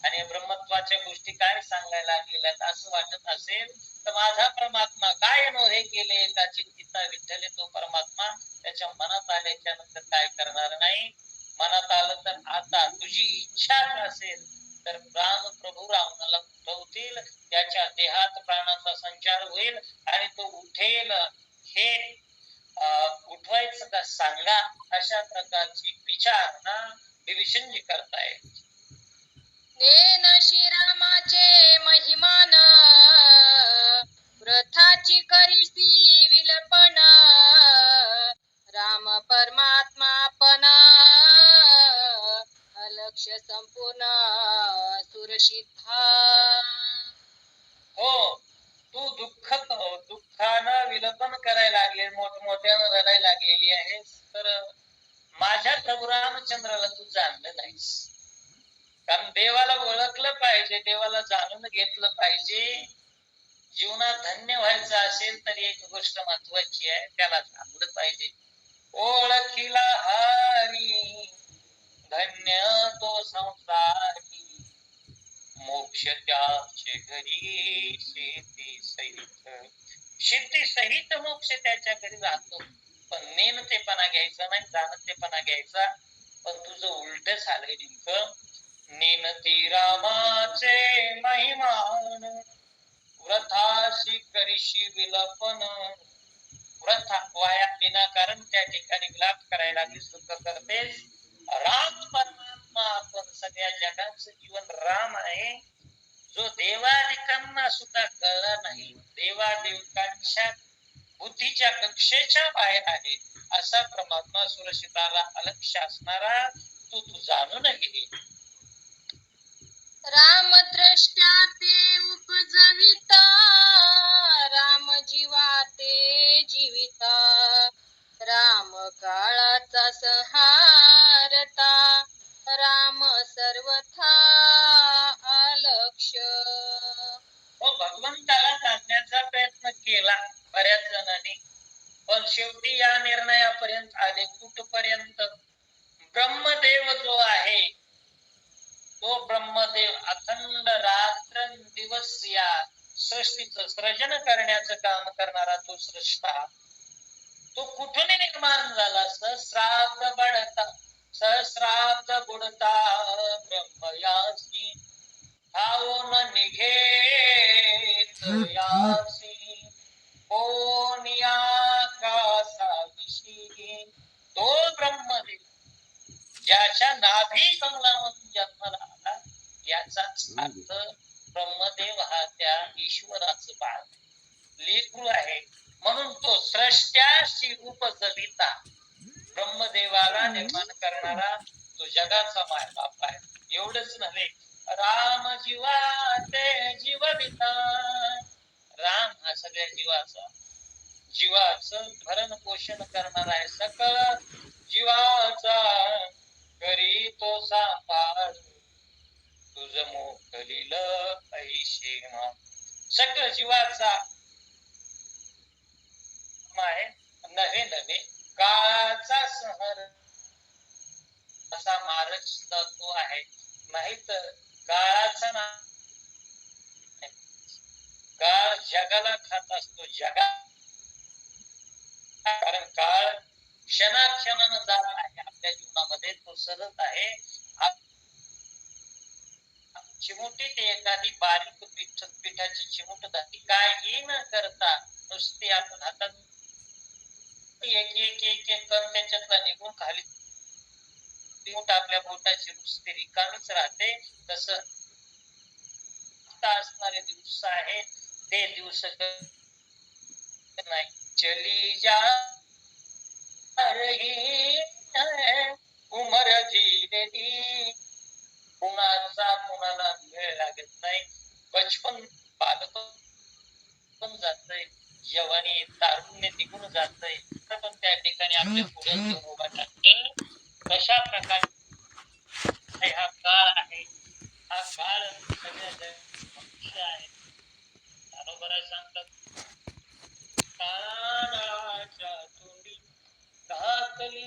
आणि ब्रह्मत्वाच्या गोष्टी काय सांगायला लागलेल्या आहेत असं वाटत असेल तर माझा परमात्मा काय नव्हे केले का चिंतिता विठ्ठले तो परमात्मा त्याच्या मनात आल्याच्या नंतर काय करणार नाही. मनात आलं तर आता तुझी इच्छा असेल तर प्राण प्रभू रावणाला उठवतील, त्याच्या देहात प्राणाचा संचार होईल आणि तो उठेल. हे उठवायचं का सांगा, अशा प्रकारची विचारणा विभीषणजी करताय. नेन श्रीरामाचे महिमान व्रथाची करीसी विलपण, राम परमात्मा पण अलक्ष संपूर्ण सुरशिद्धा. हो, तू दुःखानं विलपन करायला लागले, मोठमोठ्यानं रडायला लागलेली आहेस, तर माझ्या प्रभू रामचंद्राला तू जाणलं नाहीस. कारण देवाला ओळखलं पाहिजे, देवाला जाणून घेतलं पाहिजे. जीवनात धन्य व्हायचं असेल तर एक गोष्ट महत्वाची आहे, त्याला जाणलं पाहिजे. ओळखीला हरी धन्य तो संसारी, मोक्ष त्याचे घरी शेती सहित. शेती सहित मोक्ष त्याच्या घरी राहतो. पण नेमतेपणा घ्यायचा नाही, जाणतेपणा घ्यायचा. पण तुझं उलट झालंय नेमकं. नेमती रामाचे महिमान, व्रथाशी करीशी विलपन. व्रथा वाया विनाकारण त्या ठिकाणी विलाप करायला लागली, सुख करतेस. राम परमात्मा आपण सगळ्या जगाचं जीवन राम आहे, जो देवादिकांना सुद्धा कळला नाही, देवादेवतांच्या बुद्धीच्या कक्षेच्या बाहेर आहे, असा परमात्मा सुरक्षिताला अलक्ष असणारा तू जाणून घे. राम द्रष्ट्या ते उपजविता, राम जीवाते जीविता, राम काळाचा संहारता, राम सर्वथा अलक्ष. हो, भगवंताला जाणण्याचा प्रयत्न केला बऱ्याच जणांनी, पण शेवटी या निर्णयापर्यंत आले कुठपर्यंत. ब्रह्मदेव जो आहे तो ब्रह्मदेव अखंड रात्र दिवस या सृष्टीचं सृजन करण्याचं काम करणारा तो सृष्टा तो कुठून निर्माण झाला? सहस्राब्द बुडता ब्रह्मयासी ठाऊन निघेत यासी कोणी आकाशाविषयी तो ब्रह्मदेव ज्याच्या नाभी कमलामधून जन्माला आला याचाच अर्थ ब्रह्मदेव हा त्या ईश्वराचं बाळ लेकरू आहे. म्हणून तो सृष्ट्याशी उपजविता ब्रह्मदेवाला निर्माण करणारा तो जगाचा मायबाप आहे. एवढंच नव्हे, राम जीवाचे जीवविता राम हा सगळ्या जीवाचं भरण पोषण करणारा आहे. सकळ जीवाचा करी तो सांभाळ तुझ मोकलील ऐशे सकळ जीवाचा आहे. नव्हे काळाचा संहार असा मारक सुद्धा तो आहे. नाहीतर काळाचा काळ जगाला खात असतो. कारण काळ क्षणाक्षणानं जात आहे. आपल्या जीवनामध्ये तो सरत आहे. चिमुटीत एखादी बारीक पिठाची चिमूट झाली काही न करता नुसती आपण हातात एक कण त्याच्यातला निघून खाली चिमूट आपल्या बोटाची नुसती रिकामीच राहते. तसं असणारे दिवस आहे ते दिवस नाही. चली जा रही है उमर धीरे धीरे कुणाचा कुणाला वेळ लागत नाही. बचपन बालपण जातंय, जवानी तारुण्य निघून जातंय, पण त्या ठिकाणी आपल्या पुढे घेऊन उभा टाकतोय. कशा प्रकारे हा काळ आहे. हा काळ सगळ्या मनुष्य आहे. बरोबर सांगतात काळाच्या तोंडी घातली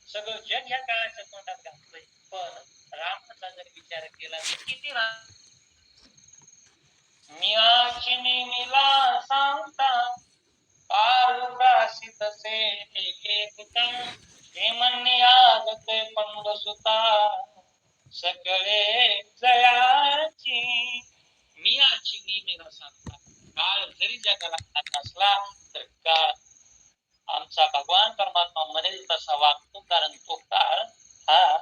सगळं जग ह्या काळाच्या तोंडात घातलंय. पण रामाचा जर विचार केला तर किती मिळाची नेमीला सांगता काळुगासी तसे हे म्हणणे आगते पंड सुता सकळे जयाची मियाची नेमीला सांगता. काळ जरी जगाला खात असला तर काळ आमचा भगवान परमात्मा म्हणेल तसा वागतो. कारण तो काळ हा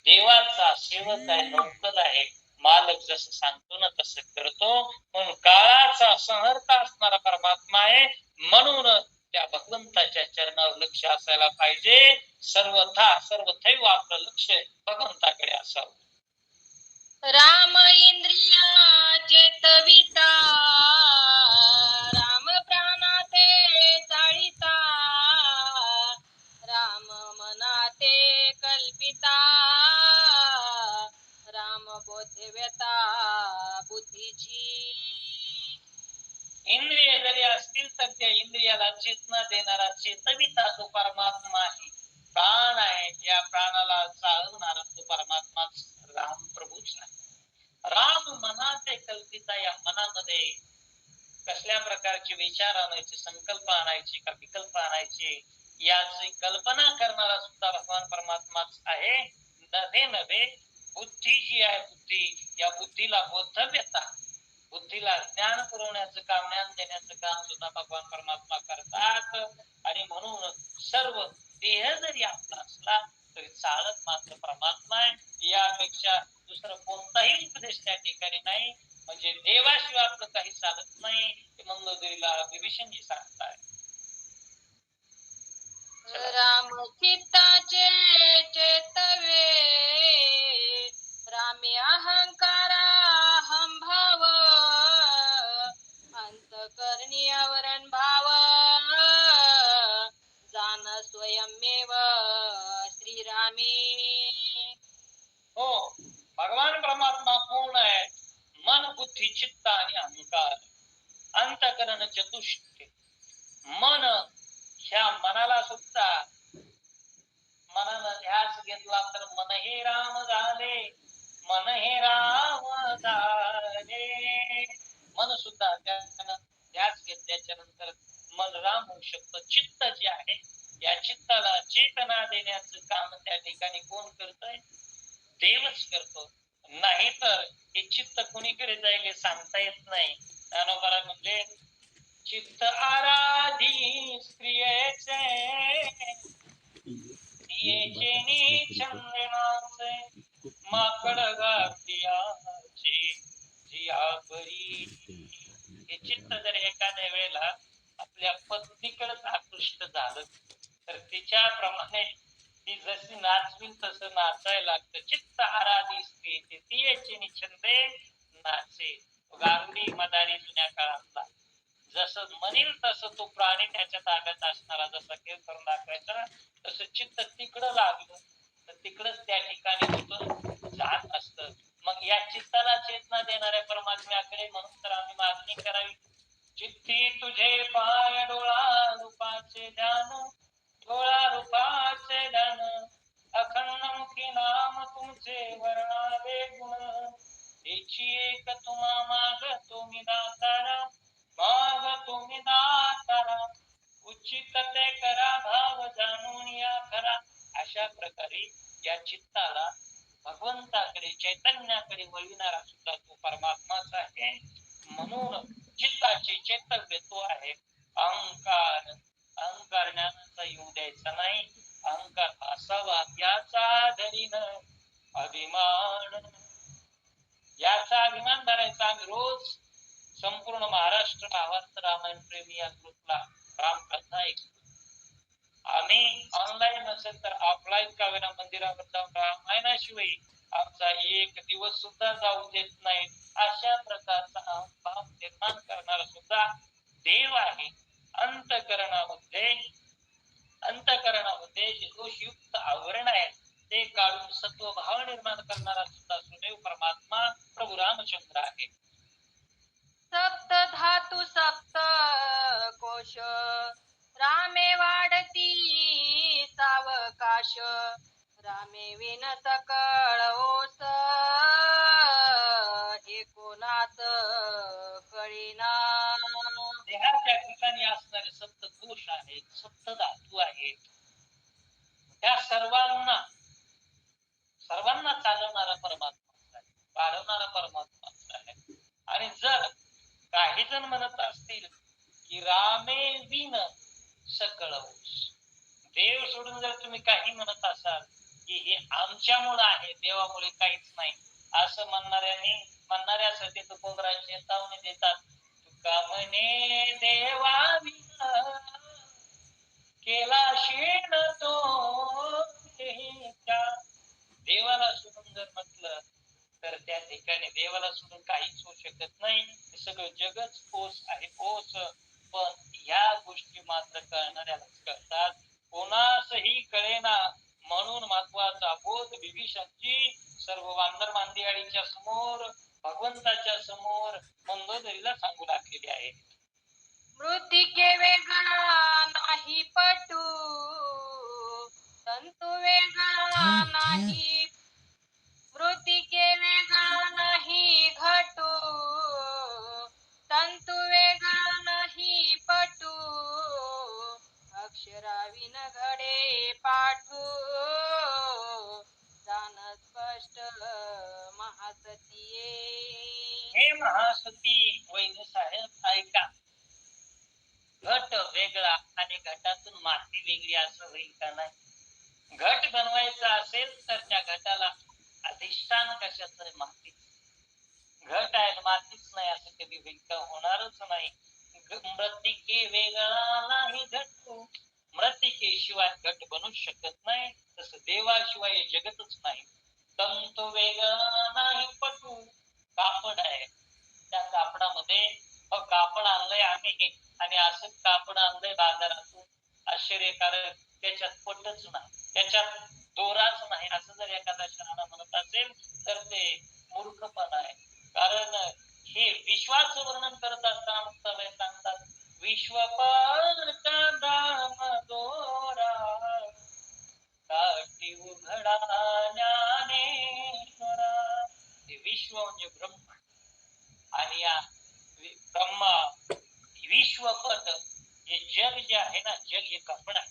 देवाचा सेवक आहे, नौकर आहे. मालक जसं सांगतो ना तसं करतो. म्हणून काळाचा संहर्ता असणारा परमात्मा आहे. म्हणून त्या भगवंताच्या चरणावर लक्ष असायला पाहिजे. सर्वथैव आपलं लक्ष भगवंताकडे असावं. राम इंद्रिया चेतविता राम प्राणाते चाळिता राम मनाते कल्पिता राम बोधव्यता बुद्धीची. इंद्रिय जरी असतील तर त्या इंद्रियाला चेतना देणारा चेतविता तो परमात्मा आहे. प्राण आहे, या प्राणाला चालवणारा तो परमात्मा राम प्रभूच आहे. राम मनाते कल्पिता, या मनामध्ये कसल्या प्रकारचे विचार आणायचे, संकल्प आणायचे का विकल्प आणायचे याची कल्पना करणारा सुद्धा भगवान परमात्माच आहे. नव्हे बुद्धी जी आहे, बुद्धी, या बुद्धीला बोधव्यता, बुद्धीला ज्ञान पुरवण्याचं काम, ज्ञान देण्याचं काम सुद्धा भगवान परमात्मा करतात. आणि म्हणून सर्व देह जरी आपला असला तरी चालत मात्र परमात्मा आहे. यापेक्षा दुसरं कोणताही उपदेश त्या ठिकाणी नाही. म्हणजे देवाशिवाय आपलं काही चालत नाही. ते मंगळगिरीला विभीषणजी सांगताय. राम चित्ताचे चेतवे रामे अहंकारा भाव अंतकरणी आवरण भाव जाण स्वयमेव श्रीरामे. हो, भगवान परमात्मा पूर्ण आहे. मन बुद्धी चित्त आणि अहंकार, अंतकरण चतुष्ट. मन, ह्या मनाला सुद्धा मनानं ध्यास घेतला तर मनही राम झाले. मन हे राम झाले. मन सुद्धा त्यानं ध्यास घेतल्याच्या नंतर मन राम होऊ शकतं. चित्त जे आहे या चित्ताला चेतना देण्याचं काम त्या ठिकाणी कोण करतंय? देवच करतो. नाही तर हे चित्त कुणीकडे जाईल हे सांगता येत नाही. ज्ञानोबाला म्हणले चित्त आराधी स्त्रियेचे चंदनाचे माकड घातल्याचे जिया परी. हे चित्त जर एखाद्या वेळेला आपल्या पत्नीकडेच आकृष्ट झालं तर तिच्याप्रमाणे ती जशी नाचवील तसं नाचायला लागतं. चित्त आराधी स्त्रियेचे तियेचे छंदे नाचे. गारुडी मदारी जुन्या काळातला जसं म्हणेल तसं तो प्राणी त्याच्या ताब्यात असणारा जसा खेळ करून दाखवायचा तसं चित्त तिकडं लागलं तर तिकडच त्या ठिकाणी तिथून जात असतं. मग या चित्ताला चेतना देणाऱ्या परमात्म्याकडे म्हणून तर आम्ही मागणी करावी. चित्ती तुझे पाय डोळा रूपाचे ध्यान, डोळा रूपाचे ध्यान, अखंड मुखी नाम तुमचे वर्णावे गुण, त्याची एक तुम्हा माग तुम्ही दातारा, माग तुम्ही दातारा, उचित ते करा भाव जाणून या खरा. अशा प्रकारे या चित्ताला भगवंताकडे चैतन्याकडे वळविणारा सुद्धा तो परमात्माच आहे. म्हणून चित्ताचे चैतन्य तो आहे अहंकार. अहंकार ज्ञानाचा येऊ द्यायचा नाही. अहंकार असावा याचा धरीन अभिमान, याचा अभिमान धरायचा. आम्ही रोज संपूर्ण महाराष्ट्र भावांत रामायण प्रेमी या ग्रुपला रामकथा ऐकतो. आम्ही ऑनलाईन नसेल तर ऑफलाईन का वेळा मंदिरावर जाऊन रामायणाशिवाय आमचा एक दिवस सुद्धा जाऊ देत नाही. अशा प्रकारचा अहंभाव निर्माण करणारा सुद्धा देव आहे. अंतकरणामध्ये जे दोषयुक्त आवरण आहे ते काढून सत्वभाव निर्माण करणारा सुद्धा सुदैव परमात्मा प्रभू रामचंद्र आहे. सप्त धातु सप्त कोश रामे वाढती सावकाश, रामे विन सकळ ओस हे कोणात कळीना. देहाच्या ठिकाणी असणारे सप्त कोश आहेत, सप्त धातू आहेत. त्या सर्वांना चालवणारा परमात्मा आहे, वाढवणारा परमात्मा आहे. आणि जर काही जण म्हणत असतील की रामे विन सकळ ओस, देव सोडून जर तुम्ही काही म्हणत असाल की हे आमच्यामुळे आहे, देवामुळे काहीच नाही, असं म्हणणाऱ्यासाठी तुकोबराज चेतावणी देतात. तुका म्हणे देवा विन केला शेण तो देवाला सोडून जर म्हटलं तर त्या ठिकाणी देवाला सोडून काहीच होऊ शकत नाही. हे सगळं जगच ओस आहे, ओस. पण ह्या गोष्टी मात्र कळणाऱ्यालाच कळतात, कोणासही कळेना. म्हणून महत्वाचा बोध विभीषणची सर्व वानर मांदियाळीच्या समोर, भगवंताच्या समोर मंदोदरीला सांगू लागलेली आहे. मृत्तिके वेगळा नाही पटू, तंतु वेगळा नाही, मृत्तिके वेगळा नाही घटू, तंतु वेगळा नाही पटू, अक्षराविन घडे पाठू, जाण स्पष्ट महासतिये. हे महासती वैद्य साहेब ऐका, घट वेगळा आणि घटातून माती वेगळी असं होईल का? नाही. घट बनवायचा असेल तर त्या घटाला अधिष्ठान कशाचं आहे? माती. घट आहे मातीच नाही असं कधी होईल का? होणारच नाही. मृत्तिके वेगळा नाही घटू, मृत्तिकेशिवाय घट बनू शकत नाही, तसं देवाशिवाय जगतच नाही. तंतु वेगळा नाही पटू, कापड आहे, त्या कापडामध्ये कापड आणलंय आम्ही आणि असं कापड आणलंय बाजारातून, आश्चर्यकारक, त्याच्यात पटच नाही, त्याच्यात दोराच नाही, असं जर एखादा शहाणा म्हणत असेल तर ते मूर्खपण आहे. कारण हे विश्वाचं वर्णन करत असताना मुक्ताबाई सांगतात, विश्वपट दाम दोरा काठी उघडा ज्ञानेश्वरा. ब्रह्म आणि या ब्रह्म विश्वपट हे जग जे आहे ना, जग हे कपडा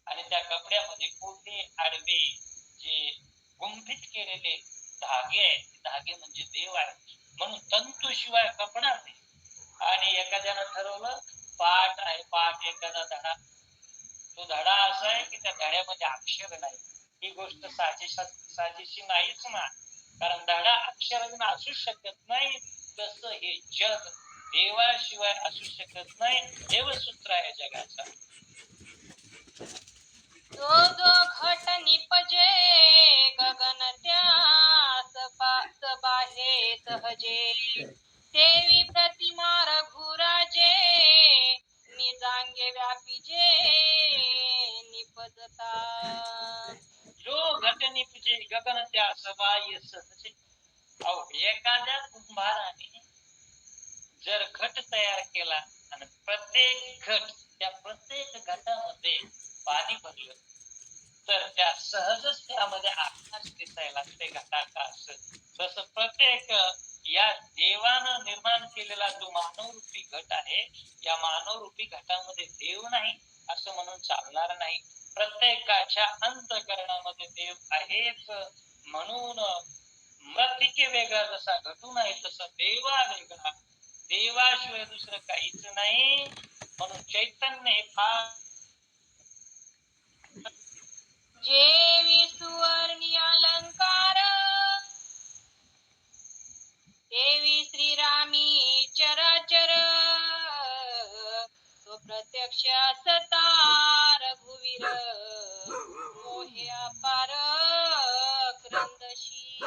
आणि त्या कपड्यामध्ये उभे आडवे जे गुंफित केलेले धागे आहेत, धागे म्हणजे देव आहे. म्हणून तंतूशिवाय कपडा नाही. आणि एखाद्यानं ठरवलं पाठ आहे, पाठ एखादा धडा, तो धडा असा आहे की त्या धड्यामध्ये अक्षर नाही. ही गोष्ट साजेशी नाहीच ना, कारण धडा अक्षर असू शकत नाही. तसं हे जग देवाशिवाय असू शकत नाही. देवसूत्र आहे जगाचा. जो जो घट निपजे गगन त्यास बाहे सहजे देवी प्रतिमा रघुराजे निजांगे व्यापीजे निपजता. जो घट निपजे गगन त्यास बाह्य सहजे. अहो, एखाद्या कुंभाराने जर घट तयार केला आणि प्रत्येक घट, त्या प्रत्येक घटामध्ये पाणी भरलं तर त्या सहजच त्यामध्ये आकाश दिसायला लागते, घटाकाश. तसं प्रत्येक या देवानं निर्माण केलेला जो मानवरूपी घट आहे, या मानवरूपी घटामध्ये देव नाही असं म्हणून चालणार नाही. प्रत्येकाच्या अंतःकरणामध्ये देव आहेच. म्हणून मृत्तिके वेगळा जसा घटू नाही तसा देवा वेगळा, देवाशिवाय दुसरं काहीच नाही. म्हणून चैतन्य हे फार जेवी सुवर्णी अलंकार देवी श्रीरामी चराचर तो प्रत्यक्ष असता रघुवीर मोहे अपार क्रंदशी.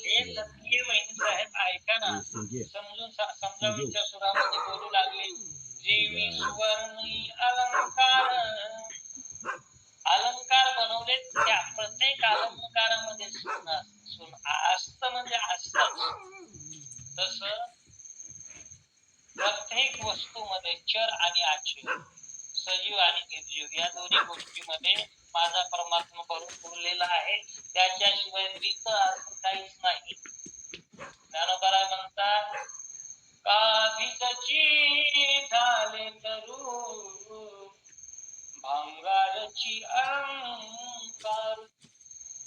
हे नक्की वहिनी साहेब ऐका ना, समजावूनच्या सुरामध्ये बोलू लागले. जेवी सुवर्णी अलंकार, अलंकार बनवले त्या प्रत्येक अलंकारामध्ये सुन असत म्हणजे असतच. तस प्रत्येक वस्तूमध्ये चर आणि अचर, सजीव आणि निर्जीव या दोन्ही गोष्टीमध्ये माझा परमात्मा भरून उरलेला आहे. त्याच्याशिवाय रीत असं काहीच नाही. ज्ञानोबा म्हणतात, काभिजची झाले करू भांगारची अलंकार,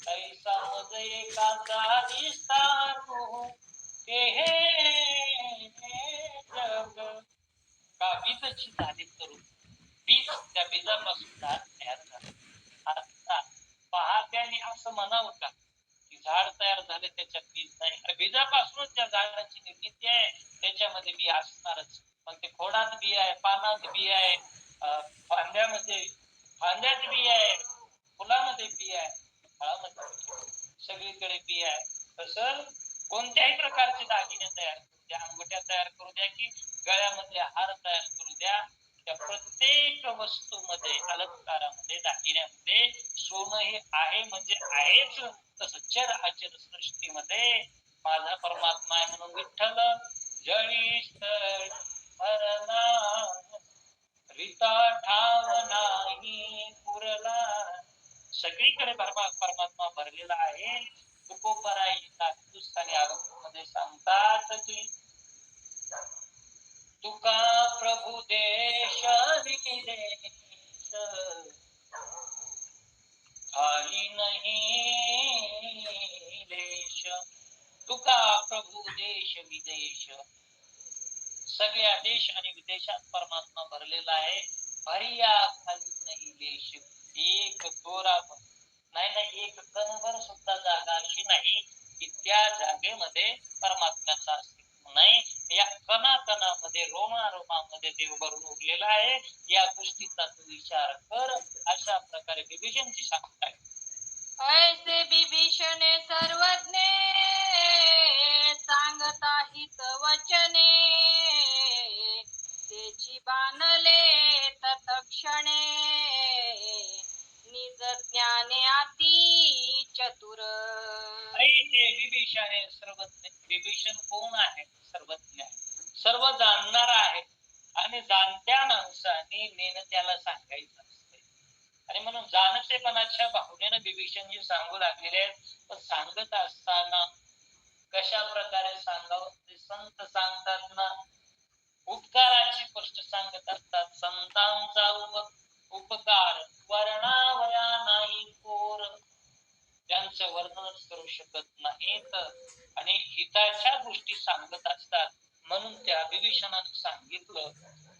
ऐसा मज एकाचा विस्तारू ते हे जग. काभिजची झाले करू, बीज, त्या बीजापासून झाड तयार झालं. आता पहात्याने असं म्हणावं का की झाड तयार झाले त्याच्यात बीज नाही? बीजापासूनच त्या झाडाची निर्मिती आहे, त्याच्यामध्ये बी असणारच. पण ते खोडात बी आहे, पानात बी आहे, फांद्यात बी आहे, फुलामध्ये बी आहे, फळामध्ये बी आहे, सगळीकडे बी आहे. तसं कोणत्याही प्रकारचे दागिने तयार करू द्या, अंगठ्या तयार करू द्या की गळ्यामधले हार तयार करू द्या, त्या प्रत्येक वस्तूमध्ये, अलंकारामध्ये, दागिन्यामध्ये सोनं हे आहे म्हणजे आहेच. तसं चर अचर सृष्टीमध्ये माझा परमात्मा आहे. म्हणून विठ्ठल जळी मरणा रीता ठाव नाही पुरला. सगळीकडे परमात्मा भरलेला आहे. तुकोबराई हिंदुस्थानी मध्ये सांगतात की तुका प्रभु देश विदेश खाली नाही देश. तुका प्रभु देश विदेश, सगळ्या देश आणि विदेशात परमात्मा भरलेला आहे. भरिया खाली नाही देश, एक दोरा नाही, एक कणभर सुद्धा जागा अशी नाही की त्या जागेमध्ये परमात्म्याचा अस्तित्व नाही. या कणाकणामध्ये, रोमारोमामध्ये देव भरून उरलेला आहे. या गोष्टीचा तू विचार कर. अशा प्रकारे विभीषणची सांगता आहे. ऐसे विभीषणे सर्वज्ञे सांगता हित वचने त्याची बाणले तत्क्षणे निज ज्ञाने अति चतुर. ऐसे विभीषण हे सर्वज्ञ. विभीषण कोण आहे? सर्वज्ञ आहे, सर्व जाणणार आहे आणि जाणत्या माणसाने नेणत्याला सांगायचं असते. आणि म्हणून जाणतेपणाच्या भावनेनं विभीषणजी सांगू लागलेले आहेत. पण सांगत असताना कशा प्रकारे सांगावं ते संत सांगतात ना. उपकाराची गोष्ट सांगत असतात. संतांचा उपकार वर्णावया नाही कोर, त्यांचं वर्णनच करू शकत नाहीत. आणि हिताच्या गोष्टी सांगत असतात. म्हणून त्या विभीषणाने सांगितलं,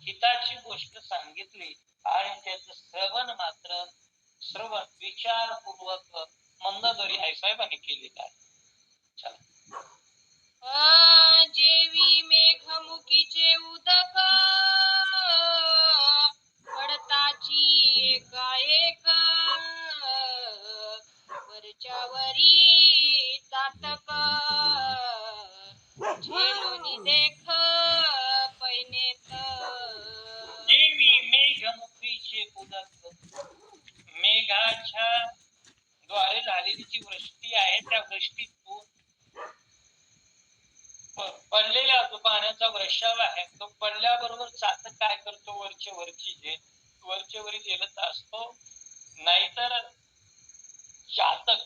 हिताची गोष्ट सांगितली आणि त्याचं श्रवण विचारपूर्वक मंदोदरी आईसाहेबांनी केलेलं आहे. चला. जेवी मेघमुखीचे उदक पडताची एकाएक वरच्यावरी चातक झेलूनी देख पैनेत देवी मेघमुखीचे उदक, मेघाच्या द्वारे झालेली जी वृष्टी आहे त्या वृष्टीतून पडलेला जो पाण्याचा वर्षाव आहे तो पडल्याबरोबर चातक काय करतो, वरचे वरी झेलत असतो. नाहीतर चातक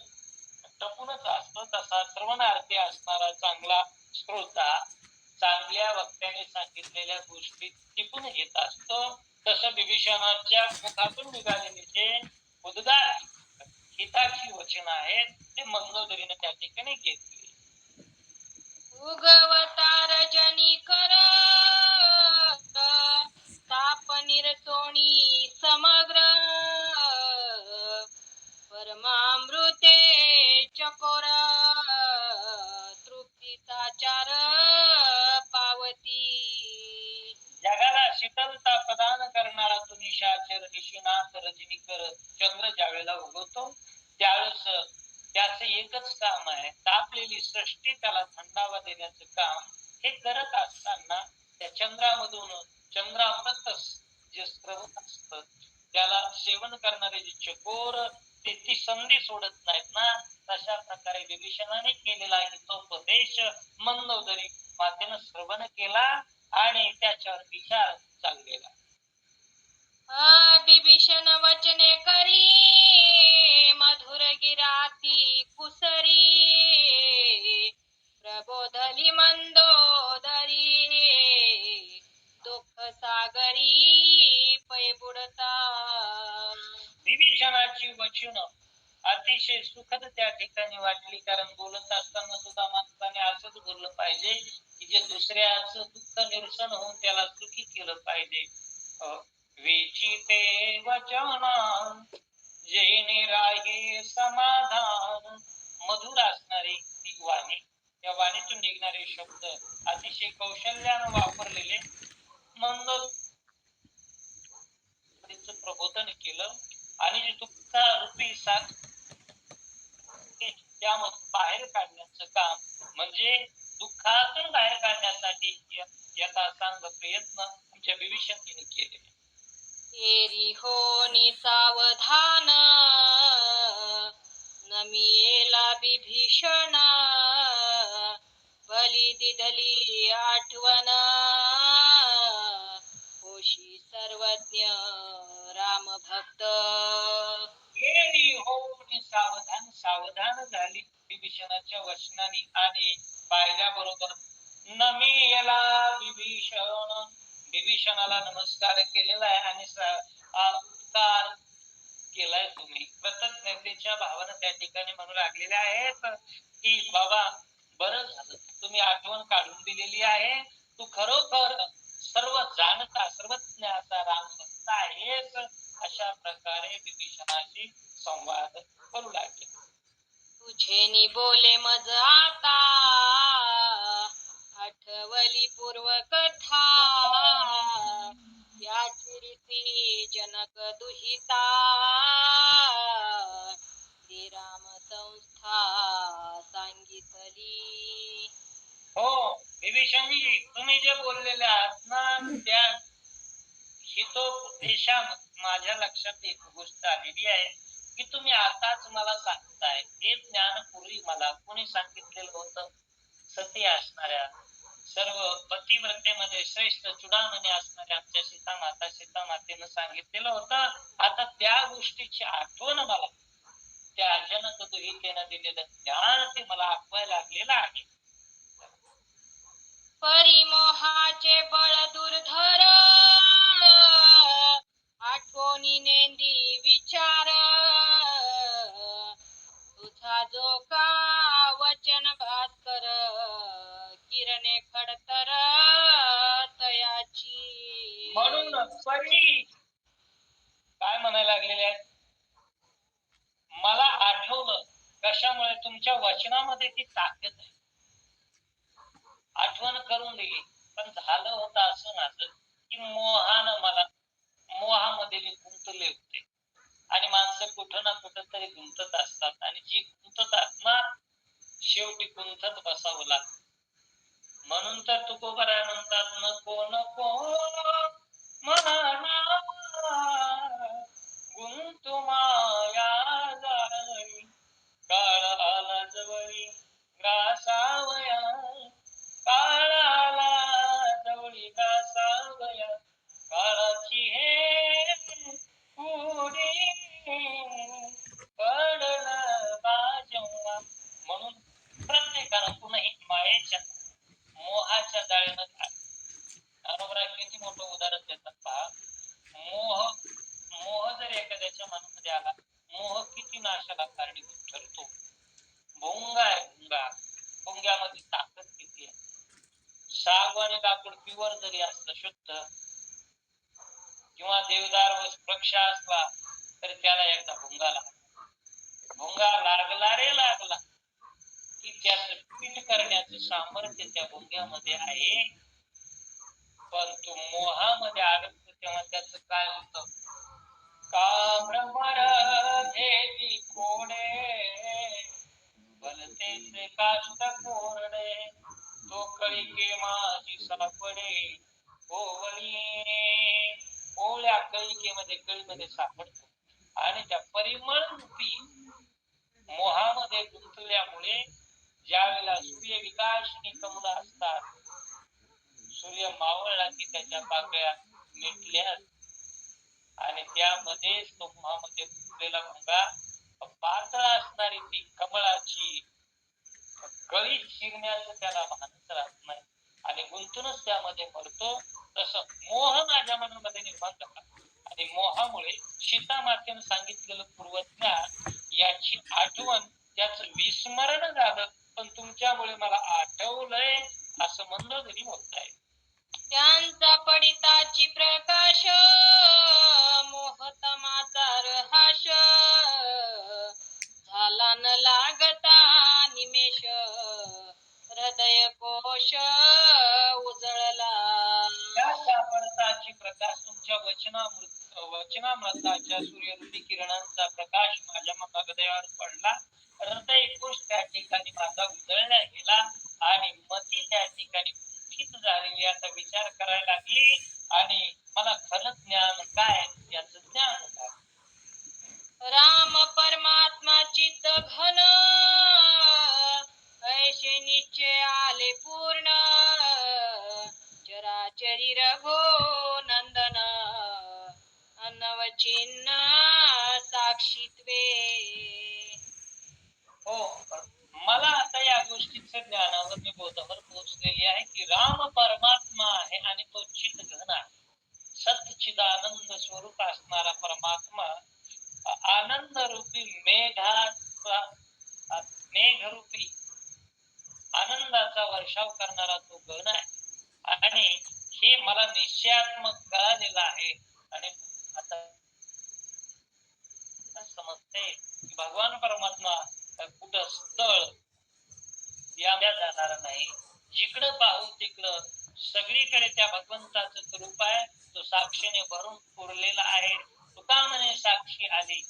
टपूनच असतो. तसा श्रवणार्थी असणारा चांगला श्रोता चांगल्या वक्त्याने सांगितलेल्या गोष्टी टिपून घेत असतो. तसं विभीषणाच्या मुखातून निघालेले जे उद्गार हिताची वचन आहेत ते मंदोदरीने त्या ठिकाणी घेतली. उगवतार जनी कर ताप निरसोणी समग्र परमामृते चकोर तृप्तीचा चार पावती. जगाला शीतलता प्रदान करणारा तो निशाचर निशिनाथ रजनीकर चंद्र ज्यावेळेला उगवतो त्यावेळेस त्याचं एकच काम आहे, तापलेली सृष्टी त्याला थंडावा देण्याचं काम. हे करत असताना त्या चंद्रामृत जे स्रवत असत त्याला सेवन करणारे जे चकोर ते ती संधी सोडत नाहीत ना. तशा प्रकारे विभीषणाने केलेला हितोपदेश मंदोदरी मातेनं श्रवण केला आणि त्याच्यावर विचार चाललेला. बिभीषण वचने करी मधुर गिराती कुसरी प्रबोधली मंदोदरी दुःख सागरी पै बुडता. विभीषणाची वचन अतिशय सुखद त्या ठिकाणी वाटली. कारण बोलत असताना सुद्धा माणसाने असंच बोललं पाहिजे की जे दुसऱ्याचं दुःख निरसन होऊन त्याला सुखी केलं पाहिजे. विचिते वचन जेणे राहे समाधान, मधुर असणारी ती वाणी, त्या वाणीतून निघणारे शब्द अतिशय कौशल्यानं वापरलेले. मंदोदरीचं प्रबोधन केलं आणि जे दुःखरूपी साथ त्यामधून बाहेर काढण्याचं काम, म्हणजे दुःखातून बाहेर काढण्यासाठी याचा सांग प्रयत्न आमच्या विभीषणजीने केले. एरी होनी सावधान नमियेला बिभीषण भली दिधली आठवण होशी सर्वज्ञ राम भक्त. एरी होनी सावधान झाली विभीषणाच्या वचनाने आणि पाहिल्याबरोबर नमियेला विभीषणाला नमस्कार केलेला आहे आणि उपकार केलाय. तुम्ही कृतज्ञतेच्या भावना त्या ठिकाणी म्हणू लागलेल्या आहेत की बाबा बरं झालं तुम्ही आठवण काढून दिलेली आहे. तू खरोखर सर्व जाणता सर्वज्ञ असा राम भक्त आहेस. अशा प्रकारे विभीषणाशी संवाद करू लागले. तुझेनी बोले मज आता आठवली पूर्व कथा याची रीती जनक दुहिता ती राम संस्था सांगितली. हो विभीषणजी, तुम्ही जे बोललेले आहात ना त्या हितोपदेशा माझ्या लक्षात एक गोष्ट आलेली आहे की तुम्ही आताच मला सांगताय. हे ज्ञान पूर्वी मला कोणी सांगितलेलं होतं? सती असणाऱ्या सर्व पतिव्रतेमध्ये श्रेष्ठ चुडामणी असणाऱ्या आमच्या सीता मातेनं सांगितलेलं होतं. आता त्या गोष्टीची आठवण मला त्या जनक दुहितेनं दिलेलं ज्ञान ते मला आठवायला लागलेलं आहे. परिमोहाचे बळ दुर्धर आठवणी नेंदी विचार तुझा जो का वचन भास्कर किरणे खडतर तयाची म्हणून परी काय म्हणायला लागलेले आहेत, मला आठवलं कशामुळे, तुमच्या वचनामध्ये ती ताकद आहे, आठवण करून दिली. पण झालं होतं असं माझं की मोहामध्ये मी गुंतले होते. आणि माणसं कुठं ना कुठं तरी गुंतत असतात, आणि जी गुंततात ना शेवटी गुंतत बसावं लागतं. म्हणून तर तुकोबराय म्हणतात, नको नको म्हणा गुंतू माया जाळी, काळ आला जवळी ग्रासावया, काळ आला जवळी ग्रासावया, काळाची हे उडी पडल बाजवा. म्हणून प्रत्येकानं कुणीही मायेच्या मोहाच्या जाळ्यामध्ये, अनुग्रह किती मोठं उदाहरण देतात पहा. मोह जर एखाद्याच्या मनामध्ये आला, मोह किती नाशाला कारणीभूत ठरतो. भुंगा आहे भुंगा, भुंग्यामध्ये ताकद किती आहे. साग आणि लाकूड प्युअर जरी असलं शुद्ध, किंवा देवदार वृक्ष असला तरी त्याला एकदा भुंगा लागला. भुंगा लागला रे लागला की त्याचं पीठ करण्याचं सामर्थ्य त्या भुंग्यामध्ये आहे. पण तो मोहामध्ये आडकतो तेव्हा त्याचं काय होतं, का भ्रमर घेती कोडे भलतेचे काष्ट कोरडे, तो कळिके माझी सापडे ओवळी. ओवळ्या कळिकेमध्ये कळीमध्ये सापडतो, आणि त्या परिमळ रूपी मोहामध्ये गुंतल्यामुळे ज्या वेळेला सूर्य विकाशिनी कमल असतात, सूर्य मावळला की त्याच्या पाकळ्या मिटल्या, आणि त्यामध्येच तो मोहामध्ये गुंतलेला भुंगा, पातळ असणारी ती कमळाची कळी शिरण्याचं त्याला भानच राहत नाही, आणि गुंतूनच त्यामध्ये मरतो. तसं मोह माझ्या मनामध्ये निर्माण झाला, आणि मोहामुळे सीता मातेनं सांगितलेलं पूर्वज्ञान याची आठवण, त्याचं विस्मरण झालं. पण तुमच्यामुळे मला आठवलंय असं म्हणलं तरी बोलताय. त्यांचा पडिताची प्रकाश मोहतमाचा रहाश झाला न लागता निमेष हृदय कोश उजळला. त्या सापडताची प्रकाश तुमच्या वचनामृताच्या सूर्यरूपी किरणांचा प्रकाश माझ्या हृदयावर पडला. हृदय कोश त्या ठिकाणी माझा उजळला गेला, आणि मती त्या ठिकाणी कुंठित झालेली आता विचार करायला लागली, आणि मला खरं ज्ञान काय याचं ज्ञान झालं. राम परमात्मा चित्त घन ऐशे निश्चय आले पूर्ण चराचरी रघो नंदन अनवचिन्न साक्षीत्वे. हो, मला आता या गोष्टीचं ज्ञानावर मी बोधावर पोहोचलेली आहे की राम परमात्मा आहे, आणि तो चित घन आहे. सच्चिदानंद स्वरूप असणारा परमात्मा आनंद रूपी मेघरूपी आनंदाचा वर्षाव करणारा तो गण आहे, आणि हे मला निश्चयात्मक कळालेलं आहे. आणि आता समजते की भगवान परमात्मा कुठं स्थळ या जाणार नाही. जिकडं पाहू तिकडं सगळीकडे त्या भगवंताचं रूप आहे. तो साक्षीने भरून पुरलेला आहे. तुका म्हणे साक्षी आली,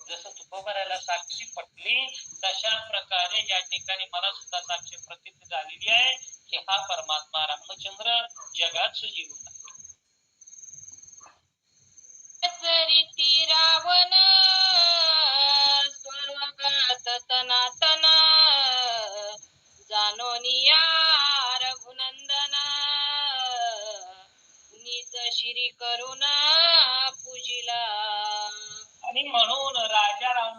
जसं तुकोबराला साक्षी पटली तशा प्रकारे या ठिकाणी मला सुद्धा साक्षी प्रतीत झालेली आहे की हा परमात्मा रामचंद्र जगाचं जीवन आहे. रीती रावण स्वर्गात सनातन जानोनिया रघुनंदन निज शिरी करुण पूजिला. आणि म्हणून राजा राम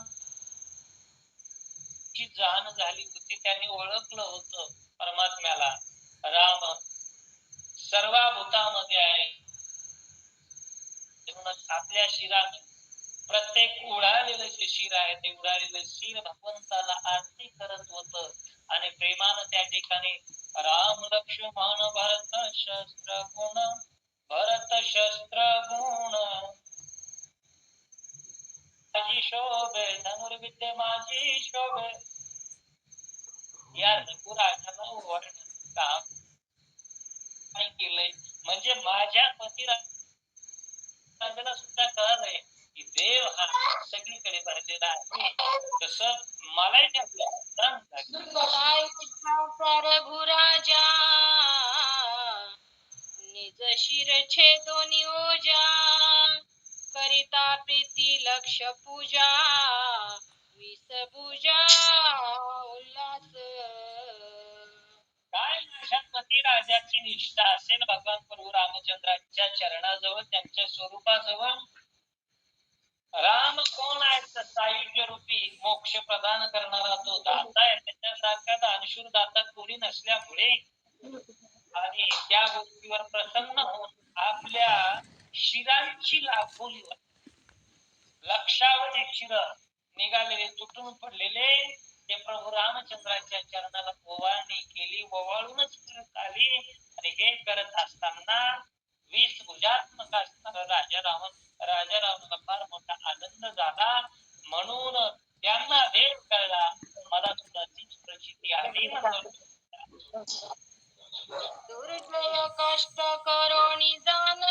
ची जाण झाली होती, त्यांनी ओळखलं होतं परमात्म्याला, राम सर्वभूतामध्ये आहे. म्हणूनच आपल्या शिराने प्रत्येक उडालेलं जे शिर आहे ते उडालेलं शिर भगवंताला आरती करत होत आणि प्रेमानं त्या ठिकाणी राम लक्ष्मण भरत शस्त्र गुण भरत शस्त्र गुण माझी शोभे धनुर्विद्ये माझी शोभे या रघुराजाला वर्णन काम केलंय. म्हणजे माझ्या पतिराजाला सुद्धा कळलंय की देव हा सगळीकडे भरलेला आहे. तसं मलाही त्या रघुराजा निज शिर छेदो नियोजा करिता प्रीती लक्ष पूजा विसपूजा उल्हास. काय माझ्या पतिराजाची निष्ठा असेल भगवान प्रभू रामचंद्राच्या चरणाजवळ, त्यांच्या स्वरूपाजवळ. राम कोण आहे तर सायुज्य रूपी मोक्ष प्रदान करणारा तो दाता आहे. त्याच्यासारखा दानशूर दाता कोणी नसल्यामुळे आणि त्या गोष्टीवर प्रसन्न होऊन आपल्या शिरांची लाखोलीवर लक्षावर एक शिर निघालेले तुटून पडलेले ते प्रभू रामचंद्राच्या चरणाला ओवाळणी केली. ओवाळूनच करत आली आणि हे करत असताना 20 भुजात्मक असणारा राजा रावणाला फार मोठा आनंद झाला. म्हणून त्यांना भेद कळला, मला सुद्धा तीच प्रचिती आली. दुर्जय कष्ट करोनी जाण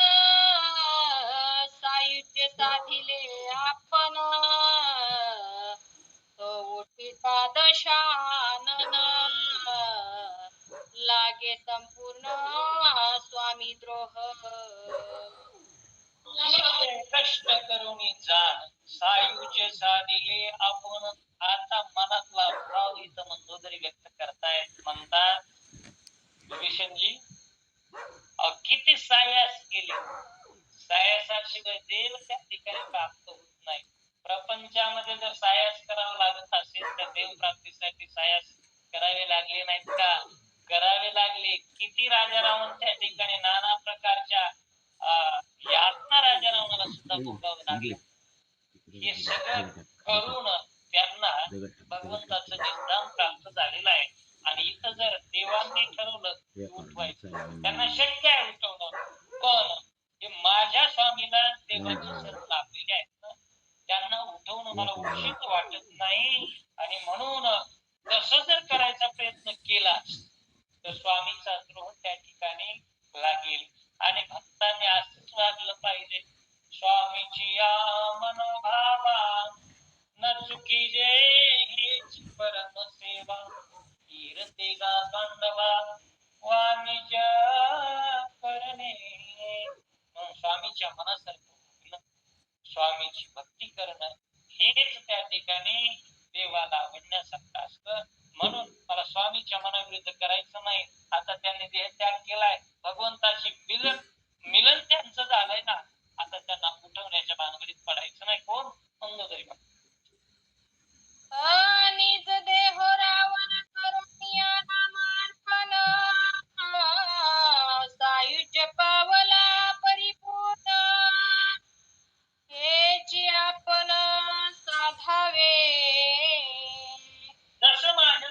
सायुज्य साधिले आपण तो उठिता दशानन लागे संपूर्ण स्वामी द्रोह. कष्ट करून जाण सायुज्य साधिले आपण. आता मनातला भाव इथं मंदोदरी व्यक्त करतायत. म्हणतात विभीषणजी किती सायास केले, सायासाशिवाय देव त्या ठिकाणी प्राप्त होत नाही. प्रपंचामध्ये जर सायास करावा लागत असेल तर देव प्राप्तीसाठी सायास करावे लागले नाहीत का? करावे लागले. किती राजा रावण त्या ठिकाणी नाना प्रकारच्या यातना राजा रावणाला सुद्धा भोगावं लागले. हे सगळं करून त्यांना भगवंताचं निदान प्राप्त झालेलं आहे. आणि इथं जर देवांनी ठरवलं उठवायचं, त्यांना शक्य आहे उठवणं, पण हे माझ्या स्वामीला देवाची शरण लाभलेली आहेत ना, त्यांना उठवणं मला उचित वाटत नाही. आणि म्हणून तसं जर करायचा प्रयत्न केला तर स्वामीचा द्रोह त्या ठिकाणी लागेल. आणि भक्तांनी असंच वागलं पाहिजे. स्वामीची या मनोभावा न चुकी जे हेच परम सेवा कीर्ती गा पांडवा वाणिज करणे. स्वामीच्या मनासारखं स्वामीची भक्ती करणं हेच त्या ठिकाणी देवाला आवडण्यासारखं असतं. म्हणून मला स्वामीच्या मनाविरुद्ध करायचं नाही. आता त्यांनी देह त्याग केलाय, भगवंताशी मिलन त्यांचं झालंय ना, आता त्यांना उठवण्याच्या भानगडीत पडायचं नाही. कोण? मंदोदरी. निज देह रावण करुणिया नामार्पण सायुज्य पावला परिपूर्ण हेची आपण साधावे. जसं माझ्या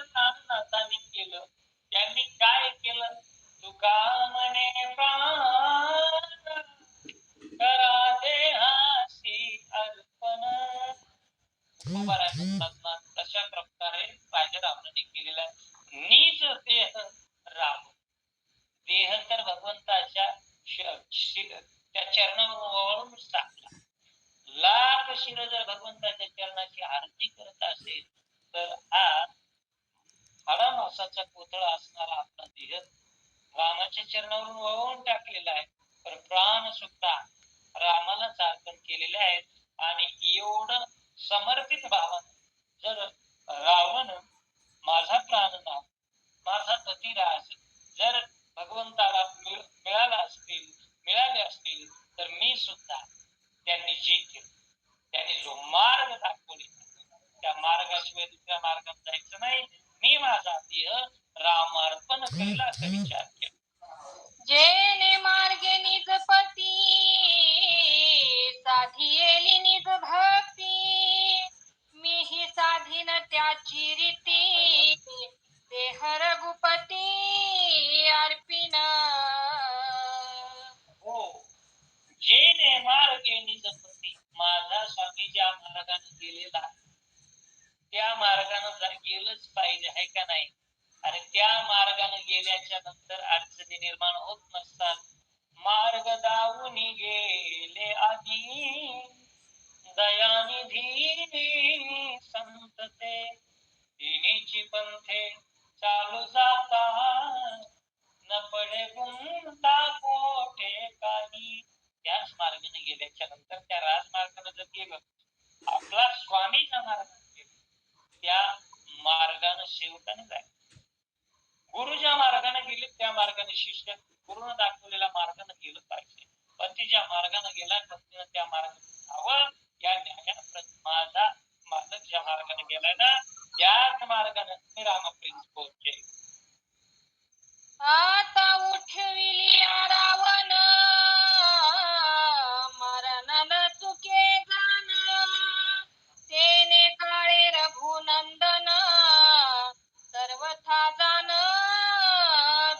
नाथांनी केलं, त्यांनी काय केलं? तुका म्हणे प्राण करा देहासी अर्पण. तशा प्रकारे राजा रावणाने केलेला नीच देह राम. देह तर भगवंताच्या त्या चरणावर ओवाळून टाकला. लाख शिर जर भगवंताच्या चरणाची आरती करत असेल तर हा हाडा मासाचा कोथळा असणारा आपला देह रामाच्या चरणावरून ओवाळून टाकलेला आहे. तर प्राण सुद्धा रामालाच अर्पण केलेले आहेत. आणि एवढं समर्पित भावानं जर रावण माझा प्राणनाथ, माझा पतिराज जर भगवंताला मिळाले असतील तर मी सुद्धा त्यांनी जे केलं, त्यांनी जो मार्ग दाखवले त्या मार्गाशिवाय दुसऱ्या मार्गात जायचं नाही. मी माझा देह रामार्पण केला असा विचार मार्गाने गेलेला त्या मार्गाने गेलंच पाहिजे, आहे का नाही? आणि त्या मार्गाने गेल्याच्या नंतर अडचणी निर्माण होत नसतात. मार्ग दावून गेले आधी दयानिधी संत ते, तिन्हीची पंथे चालू जाता न पडे गुंता कोठे काही. त्याच मार्गाने गेल्याच्या नंतर त्या राजमार्गाने जर गेलं, आपला स्वामी ज्या मार्गाने गेला त्या मार्गाने शेवटाने जाय. गुरु ज्या मार्गाने गेले त्या मार्गाने शिष्य गुरुनं दाखवलेल्या मार्गाने गेलं पाहिजे. पती ज्या मार्गाने गेला पतीनं त्या मार्गाने जावं. या ज्ञानाप्रत माझा मालक ज्या मार्गाने गेलाय ना त्याच मार्गाने मी रामप्रिंस पोहोचेल. आता उठविली रावण मरणाला चुके जाण, तेने काळे रघुनंदन सर्वथा जाण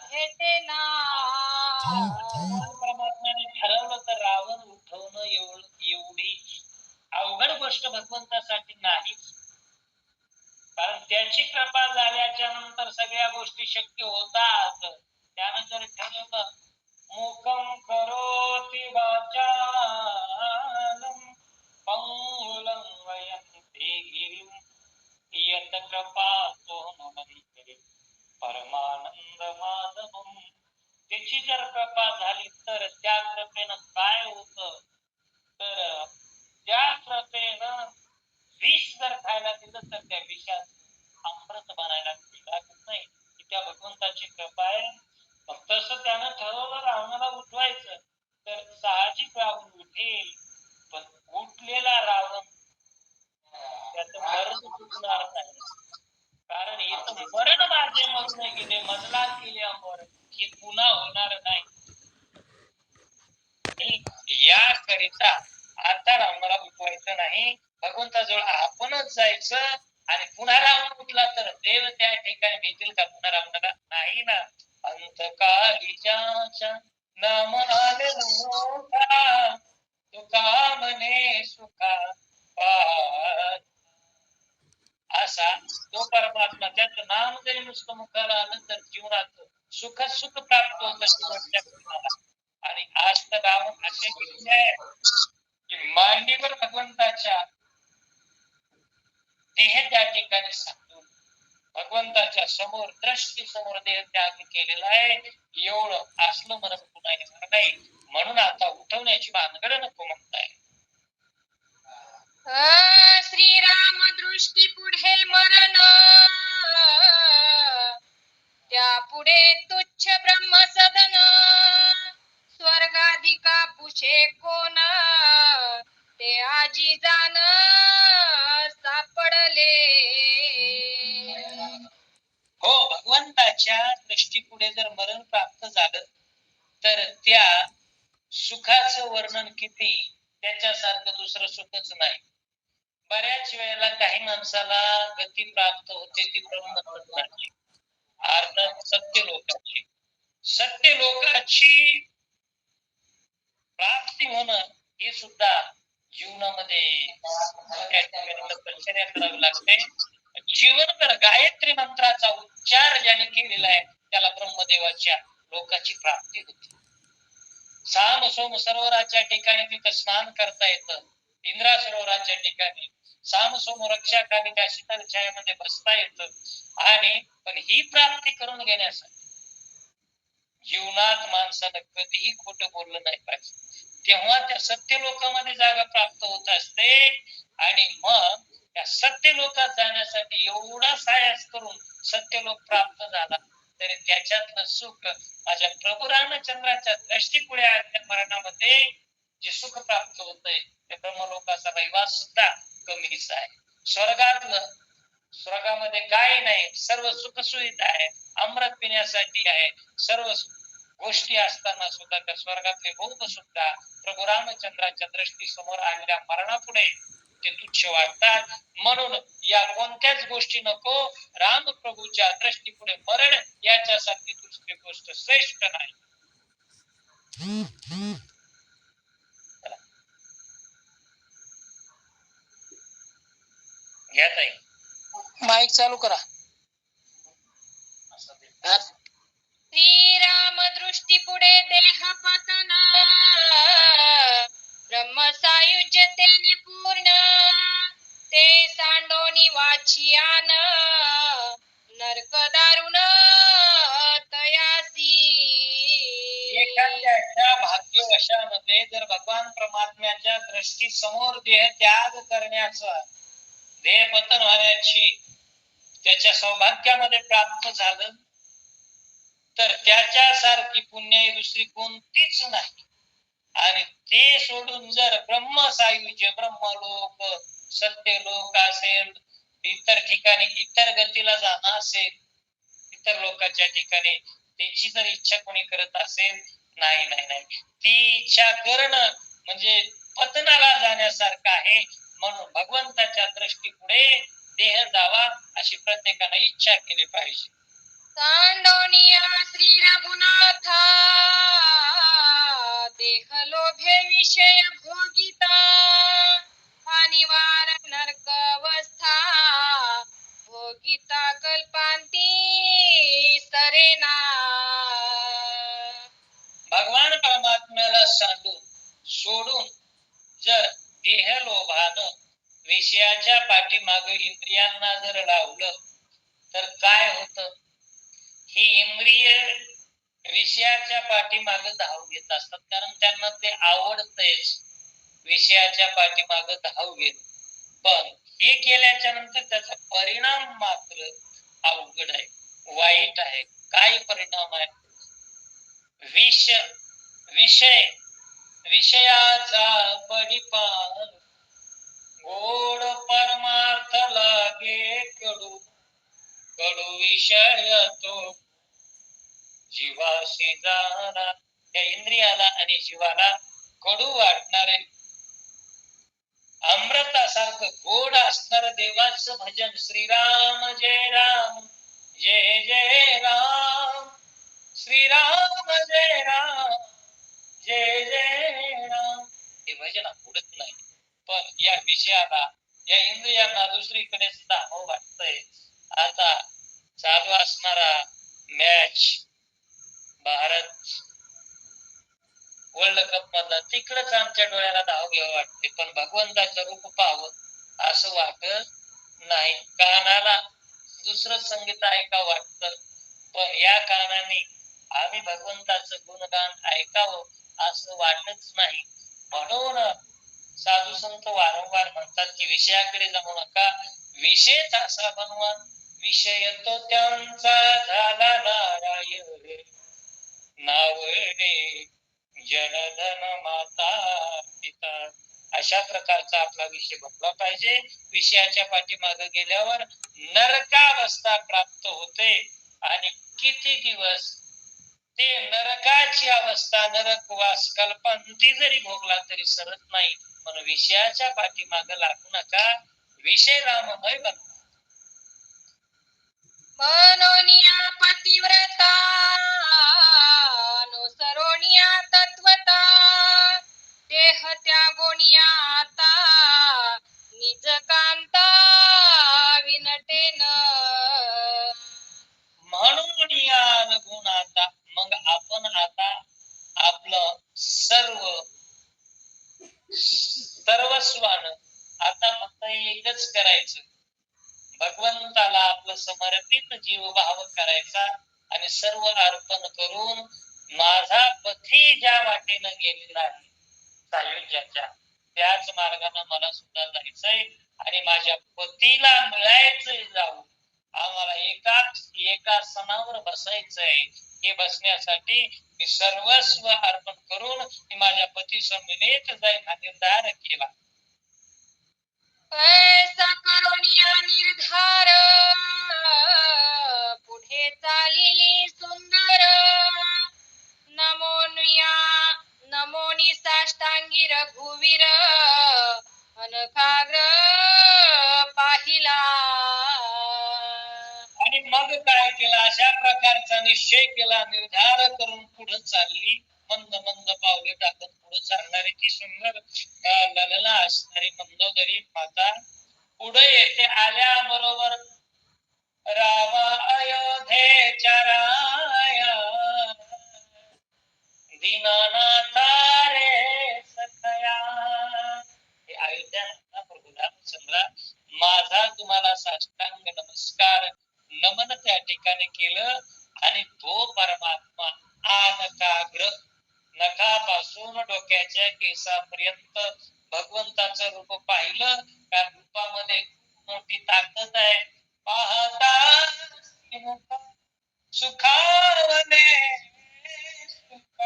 भेटेना. परमात्म्याने ठरवलं तर रावण उठवणं एवढी अवघड गोष्ट भगवंतासाठी नाही. कारण त्याची कृपा झाल्याच्या नंतर सगळ्या गोष्टी शक्य होतात. त्यानं जर ठरवलं मुखम करोति वाचालम पंगुलम वयन्ते गिरिम यत कृपातो नमन्ते परमानंद माधवम. त्याची जर कृपा झाली तर त्या कृपेनं काय होतं, तर त्या कृपेनं विष जर खायला दिलं तर त्या विषात अमृत बनायला लागत नाही. की त्या भगवंताची कृपा आहे. तसं त्यानं ठरवलं रावणाला उठवायचं तर साहजिक रावण उठेल, पण उठलेला रावण त्याचं मरण चुकणार नाही. कारण इथं मरण माझे मरून गेले मजला केले अमर, हे पुन्हा होणार नाही. याकरिता आता रावणाला उठवायचं नाही, भगवंताजवळ आपणच जायचं. आणि पुन्हा रावण उठला तर देव त्या ठिकाणी भेटेल का पुन्हा रावणाला? नाही ना. अंतकाळीच्या नाम आले मोठा तुका म्हणे सुखा असा तो परमात्मा. त्याचं नाम जरी नुसतं मुखाला आलं तर जीवनात सुख सुख प्राप्त होत. आणि आज तर रावण असे केले आहे की मांडीवर भगवंताच्या देह त्या ठिकाणी सांगून भगवंताच्या समोर दृष्टी समोर देह त्याग केलेला आहे. एवढं असलं म्हणत पुन्हा येणार नाही. म्हणून आता उठवण्याची भानगड नको म्हणताय. श्रीराम दृष्टी पुढे मरण, त्या पुढे तुच्छ ब्रह्म सदन, स्वर्गाधिका पुषे कोण ते आजी जाण सापडले. हो, भगवंताच्या दृष्टीपुढे जर मरण प्राप्त झालं तर त्या सुखाचं वर्णन किती, त्याच्यासारखं दुसरं सुखच नाही. बऱ्याच वेळेला काही माणसाला गती प्राप्त होते ती ब्रह्मतत्वाची, अर्थात सत्य लोकाची. सत्य लोकाची प्राप्ती होणं हे सुद्धा जीवनामध्ये तपश्चर्या करावी लागते. जीवनभर गायत्री मंत्राचा उच्चार ज्याने केलेला आहे त्याला ब्रह्मदेवाच्या लोकाची प्राप्ती होती. साम सोम सरोवराच्या ठिकाणी तिथं स्नान करता येतं. इंद्रा सरोवराच्या ठिकाणी साम सोम रक्षाखाली त्या शीतल छायामध्ये बसता येतं. आणि पण ही प्राप्ती करून घेण्यासाठी जीवनात माणसानं कधीही खोटं बोललं नाही पाहिजे. तेव्हा त्या सत्य लोकांमध्ये जागा प्राप्त होत असते. आणि मग त्या सत्य लोकात जाण्यासाठी एवढा सायास करून सत्य लोक प्राप्त झाला तरी त्याच्यातलं सुख माझ्या प्रभू रामचंद्राच्या दृष्टीपुढे आलेल्या मरणामध्ये जे सुख प्राप्त होतंय ते ब्रह्मलोकाचा रहिवास सुद्धा कमीच आहे. स्वर्गामध्ये काही नाही, सर्व सुख सुविधा आहे, अमृत पिण्यासाठी आहे, सर्व गोष्टी असताना सुद्धा त्या स्वर्गातले भोग सुद्धा प्रभू रामचंद्राच्या दृष्टी समोर आलेल्या मरणापुढे ते तुच्छ वाटतात. म्हणून या कोणत्याच गोष्टी नको, राम प्रभूच्या दृष्टीपुढे मरण याच्यासारखी दुसरी गोष्ट श्रेष्ठ नाही. घ्या ताई. माईक चालू करा. श्रीराम दृष्टी पुढे देह पतन ब्रह्म सायुज्यतेने पूर्ण ते सांडोनी वाचियान नरक दारुण तयासी. एखाद्याच्या भाग्यवशामध्ये जर भगवान परमात्म्याच्या दृष्टी समोर देह त्याग करण्याचा, देह पतन होण्याची त्याच्या सौभाग्यामध्ये प्राप्त झालं तर त्याच्यासारखी पुण्याई दुसरी कोणतीच नाही. आणि ते सोडून जर ब्रह्मसायुज्य, ब्रह्मलोक, सत्यलोक असेल, इतर ठिकाणी इतर गतीला जाणं असेल, इतर लोकांच्या ठिकाणी त्याची जर इच्छा कोणी करत असेल, नाही नाही नाही, ती इच्छा करणं म्हणजे पतनाला जाण्यासारखं आहे. म्हणून भगवंताच्या दृष्टीपुढे देह जावा अशी प्रत्येकाने इच्छा केली पाहिजे. सांडोनिया श्री रघुनाथा देह लोभे विषय भोगिता अनिवार नरक अवस्था भोगिता कल्पांती सरेना. भगवान परमात्म्याला सोडून जर देह लोभानं विषयाच्या पाठीमागे इंद्रियांना जर लावलं तर काय होतं? ही इंद्रिय विषयाच्या पाठीमागे धाव घेत असतात, कारण त्यांना ते आवडतंच विषयाच्या पाठीमागे धाव घेत. पण हे केल्याच्या नंतर त्याचा परिणाम मात्र अवघड आहे, वाईट आहे. काय परिणाम आहे? विषयाचा परिपान गोड परमार्थ लागे कडू, कडू विषय तो जीवाशी जाणा. त्या इंद्रियाला आणि जीवाला कडू वाटणारे अमृतासारखं गोड असणार देवाचं भजन, श्रीराम जय राम जय जय राम, श्रीराम जय राम जय जय राम, हे भजन आवडत नाही. पण या विषयाला, या इंद्रियांना दुसरीकडे सुद्धा हो वाटतंय. आता चालू असणारा मॅच भारत वर्ल्ड कप मधला, तिकडच आमच्या डोळ्याला धाव घ्यावं वाटते, पण भगवंताचं रूप पाहावं असं वाटत नाही. कानाला दुसरं संगीत ऐकावं वाटतं, पण या कानाने आम्ही भगवंताचं गुणगान ऐकावं असं वाटच नाही. म्हणून साधू संत वारंवार म्हणतात की विषयाकडे जाऊ नका, विषयच असा बनवा विषय तो त्यांचा झाला नारायण, नावडे जनधन माता पिता. अशा प्रकारचा आपला विषय बनला पाहिजे. विषयाच्या पाठीमागे गेल्यावर नरकावस्था प्राप्त होते आणि किती दिवस ते नरकाची अवस्था, नरकवास कल्पांती जरी भोगला तरी सरत नाही. म्हणून विषयाच्या पाठीमागे लागू नका, विषय राममय बनवा. मनोनिया पतिव्रता अनुसरोनिया तत्वता देह त्यागोनिया आता निज कांता विनटेन. म्हणून या गुण आता, मग आपण आता आपलं सर्वस्वान आता फक्त एकच करायचं, भगवंताला आपलं समर्पित जीवभाव करायचा आणि सर्व अर्पण करून माझा पती ज्या वाटेनं गेलेला आहे सायुज्याच्या, त्याच मार्गाने मला सुद्धा जायचंय आणि माझ्या पतीला मिळायचंय जाऊ. आम्हाला एका सणावर बसायचंय. हे बसण्यासाठी मी सर्वस्व अर्पण करून मी माझ्या पती समवेत जाईन हा निर्धार केला. ऐसा करोनिया निर्धार पुढे चालिली सुंदर नमोनी साष्टांगी रघुवीर अनखाग्र पाहिला. आणि मग काय केलं? अशा प्रकारचा निश्चय केला, निर्धार करून पुढे चालली. मंद मंद पावले टाकत पुढे चालणारी ती सुंदर ललना असणारी मंदोदरी माता पुढे येते आल्याबरोबर राम अयोध्येच्या राया दीनानाथा रे सखया. हे अयोध्या प्रभू रामचंद्रा, माझा तुम्हाला साष्टांग नमस्कार नमन त्या ठिकाणी केलं. आणि तो परमात्मा आनकाग्र, नखापासून डोक्याच्या केसापर्यंत भगवंताचं रूप पाहिलं. त्या रूपामध्ये मोठी ताकद आहे. पाहता सुखावले सुख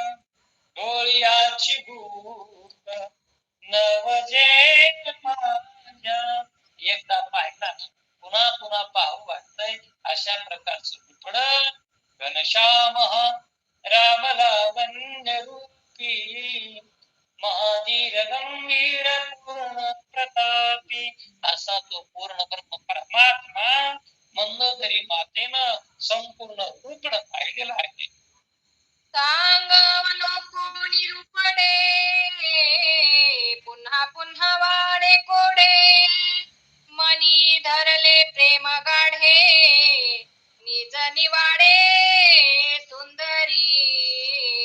डोळ्याची भूक नवजे माझ्या. एकदा पाहिला पुन्हा पुन्हा पाहू वाटतंय अशा प्रकारचं रूपड घनश्याम राम लावण्य रूपी महाधीर गंभीर पूर्ण प्रतापी असा तो पूर्ण ब्रह्म परमात्मा मंदोदरी मातेनं संपूर्ण रूपड पाहिलेला आहे. सांगवलो कोणी रूपडे पुन्हा पुन्हा वाडे कोडे मनी धरले प्रेम गाढे निज निवाडे सुंदरी.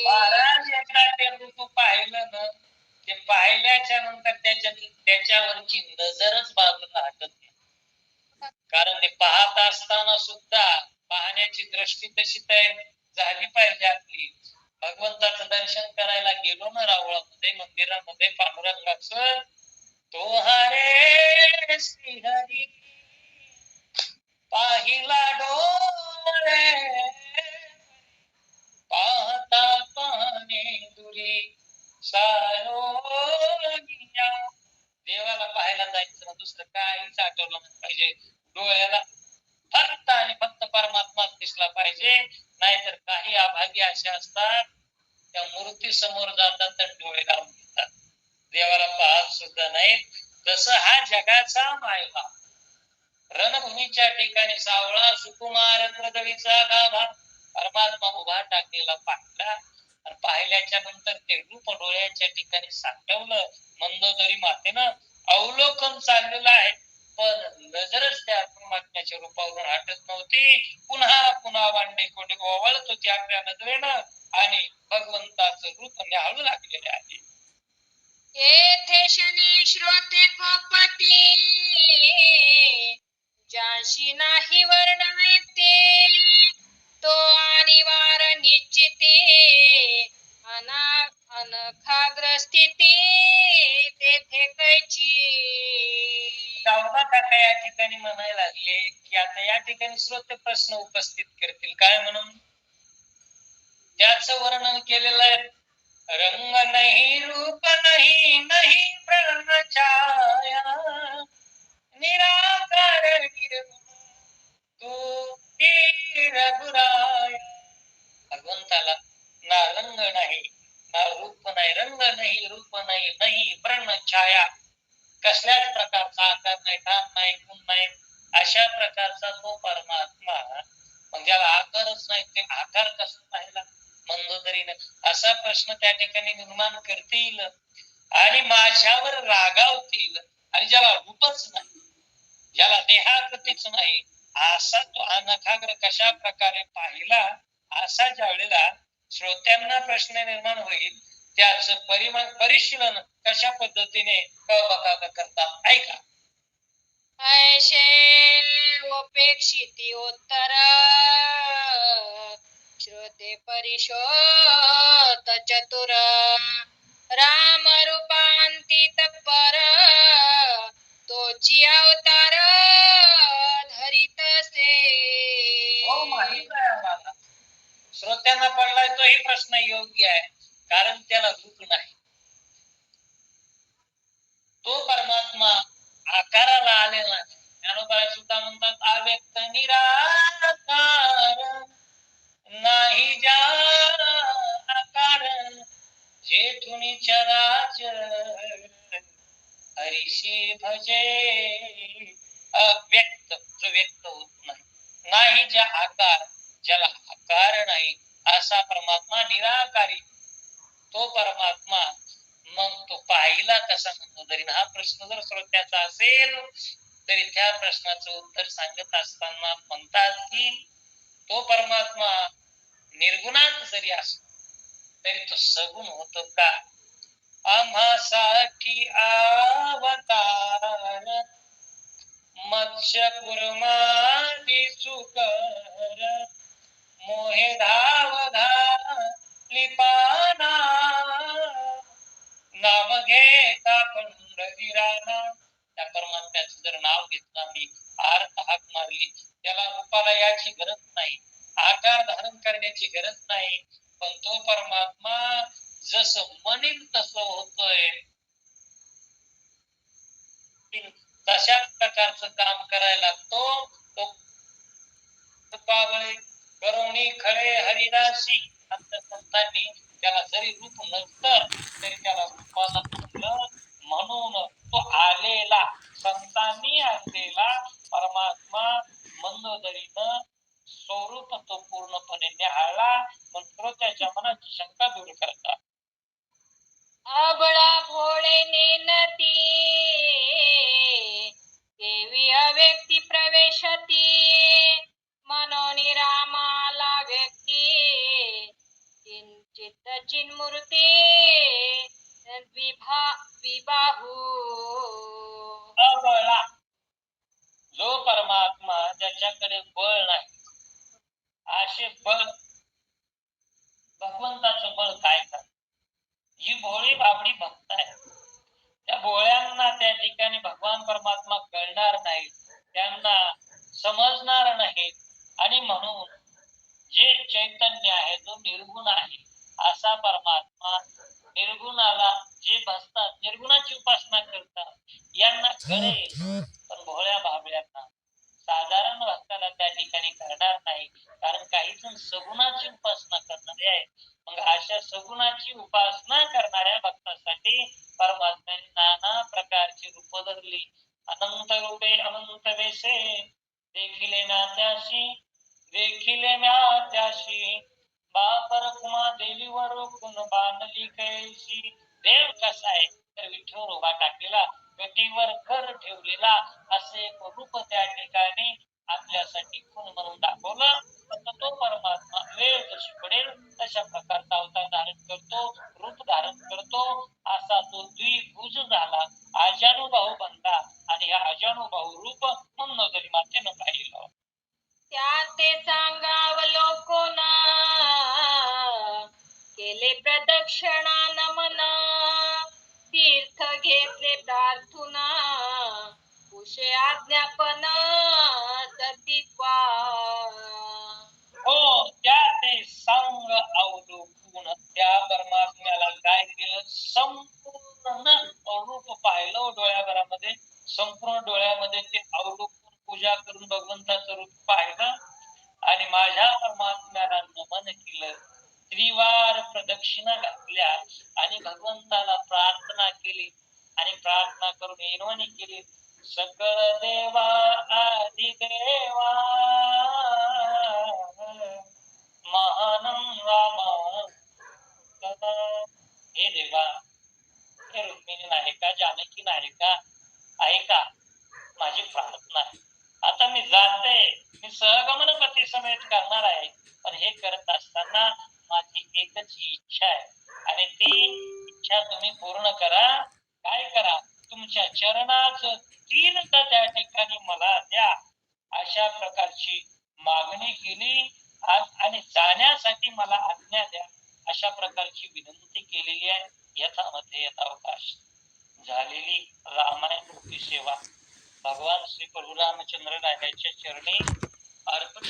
महाराज एकदा ते रूप पाहिलं ना, ते पाहिल्याच्या नंतर त्याच्यावरची नजरच बाजूला हटत नाही. कारण ते पाहत असताना सुद्धा पाहण्याची दृष्टी तशी तयार झाली पाहिजे आपली. भगवंताचं दर्शन करायला गेलो ना रावळामध्ये, मंदिरामध्ये पांडुरंगाचं, तो हरे श्रीहरी पाहिला डोळे पाहता पाहणे दुरी सारोगिया. देवाला पाहायला जायचं ना, दुसरं काहीच आठवलं नाही पाहिजे. डोळ्याला फक्त आणि फक्त परमात्माच दिसला पाहिजे. नाहीतर काही अभागी असे असतात, त्या मूर्ती समोर जातात आणि डोळे लावून घेतात, देवाला पाहत सुद्धा नाही. तसं हा जगाचा मायबा रणभूमीच्या ठिकाणी सावळा सुकुमार प्रदळीचा गाभा परमात्मा उभा टाकलेला पाहिला. आणि पाहिल्याच्या नंतर ते रूप डोळ्याच्या ठिकाणी साठवलं. मंदोदरी मातेनं अवलोकन चाललेलं आहे, पण नजरच त्या परमात्म्याच्या रूपावरून हटत नव्हती. पुन्हा पुन्हा वांडे कोंडे ओवाळत होती आपल्या नजरेनं आणि भगवंताचं रूप न्याहाळू लागलेले आहे. येथे शनी श्रोते कोपती ज्याशी नाही वर्णविते तो अनिवार निश्चिती अनखाग्रस्थिती तेथे कैची. गावबा काका या ठिकाणी म्हणायला लागले की आता या ठिकाणी श्रोते प्रश्न उपस्थित करतील काय म्हणून. त्याचं वर्णन केलेलं आहे. रंग नाही रूप नाही नाही प्रण छाया निराकार निर्गुण तू रघुराय. भगवंताला ना रंग नाही ना रूप नाही, रंग नाही रूप नाही नाही प्रण छाया, कसल्याच प्रकारचा आकार नाही, ठाम नाही, गुण नाही, अशा प्रकारचा तो परमात्मा. मग ज्याला आकारच नाही ते आकार कसा पाहिला मंदोदरीने, असा प्रश्न त्या ठिकाणी निर्माण करतील आणि माझ्यावर रागावतील. आणि ज्याला रूपच नाही, ज्याला देहाकृतीच नाही, असा तो अनखाग्र कशा प्रकारे पाहिला, असा ज्या वेळेला श्रोत्यांना प्रश्न निर्माण होईल, त्याचं परिशीलन कशा पद्धतीने करतात ऐका. ऐशे उपेक्षिती उत्तर श्रोते परिशोत चतुर राम रूपांती तत्पर तोची अवतार धरितसे. हो माहित आहे आम्हाला. श्रोत्यांना पडलाय तोही प्रश्न योग्य आहे, कारण त्याला रूप नाही. तो परमात्मा आकाराला आलेला नाही. ज्ञानोबा सुद्धा म्हणतात अव्यक्त निराकार नाही ज्या आकार जेथून चराचर हरीशी भजे. अव्यक्त जो व्यक्त होत नाही, नाही ज्या आकार ज्याला आकार नाही, असा परमात्मा निराकारी तो परमात्मा. मग तो पाहिला कसा मंदोदरीने, हा प्रश्न जर श्रोत्याचा असेल तरी त्या प्रश्नाचं उत्तर सांगत असताना म्हणतात की तो परमात्मा निर्गुणात जरी असला तरी तो सगुण होतो का? आम्हासाठी अवतार मत्स्य कुर्मादी सुकर मोहे धाव घाली पाना नाम घेता पंढरीराना. त्या परमात्म्याचं जर नाव घेतलं मी, आर्त हाक मारली, त्याला रूपाला याची गरज नाही, आकार धारण करण्याची गरज नाही, पण तो परमात्मा जसं म्हणेल तसं होतोय. तशा प्रकारचं काम करायला लागतो. तो पावळे करुणी खळे हरिदासी. अंत संतांनी त्याला जरी रूप नसतं तरी त्याला रूपाला आणलं म्हणून तो आलेला, संतांनी आणलेला परमात्मा मंदोदरीनं स्वरूप तो पूर्णपणे निहाळला. म्हणून त्याच्या मनाची शंका दूर करतात. अबळा भोळे नेनती देवी अव्यक्ती प्रवेशती मनोनी रामाला व्यक्ती चित्त चिन्मूर्ती विबाहू. अबळा जो परमात्मा ज्याच्याकडे बळ नाही, असे बळ भगवंताचं बळ काय करत? ही भोळी बाबडी भक्त आहे. त्या भोळ्यांना त्या ठिकाणी भगवान परमात्मा कळणार नाही, त्यांना समजणार नाही. आणि म्हणून जे चैतन्य आहे, जो निर्गुण आहे असा परमात्मा निर्गुणाला जे भसतात, निर्गुणाची उपासना करतात, यांना कळेल. पण भोळ्या भाबड्यांना, साधारण भक्ताला त्या ठिकाणी करणार नाही. कारण काही जण सगुणाची उपासना करणारे आहेत. मग अशा सगुणाची उपासना करणाऱ्या भक्तासाठी परमात्म्याने नाना प्रकारची रूप धरली. अनंत रूपे अनंत वेशे देखिले नात्याशी देखिले नात्याशी बाप रखुमा देवीवर कुण बांधली कैशी. देव कसा आहे तर विठ्ठल उभा टाकलेला, गटीवर घर ठेवलेला असे एक रूप त्या ठिकाणी आपल्यासाठी खून म्हणून दाखवलं. फक्त तो परमात्मा वेळ जशी पडेल तशा प्रकारचा अवतार धारण करतो, रूप धारण करतो. असा तो द्विभुज झाला, अजानुभाऊ बनला. आणि हा अजानुभाऊ रूप मंदोदरी मातेनं पाहिलं. त्या ते सांगावलोकना केले प्रदक्षिणा नमन तीर्थ घेतले प्रार्थना उशे आज्ञापन सतीत्वा. हो, त्या ते सांग अवलोकून त्या परमात्म्याला काय केलं? संपूर्ण रूप पाहिलं डोळ्याभरामध्ये, संपूर्ण डोळ्यामध्ये ते अवलोकून पूजा करून भगवंताचं रूप पाहिलं आणि माझ्या परमात्म्याला नमन केलं. त्रिवार प्रदक्षिणा घातल्या आणि भगवंताला प्रार्थना केली आणि प्रार्थना करून विनवणी केली. सकळ देवा आदि देवा महानं रामा सदा. हे देवा, हे रुक्मिणी नाही का, जानकी नाही का, ऐका माझी प्रार्थना आहे. आता मी जाते, मी सहगमनपती समेत करणार आहे. पण हे करत असताना माझी एकच इच्छा आहे आणि ती इच्छा तुम्ही पूर्ण करा. काय करा? तुमच्या चरणाचं तीर्थ त्या ठिकाणी मला द्या. अशा प्रकारची मागणी केली आणि जाण्यासाठी मला आज्ञा द्या, अशा प्रकारची विनंती केलेली आहे. यथामध्ये यथावकाश झालेली रामायण रूपी सेवा भगवान श्री प्रभू रामचंद्र राजाच्या चरणी अर्पण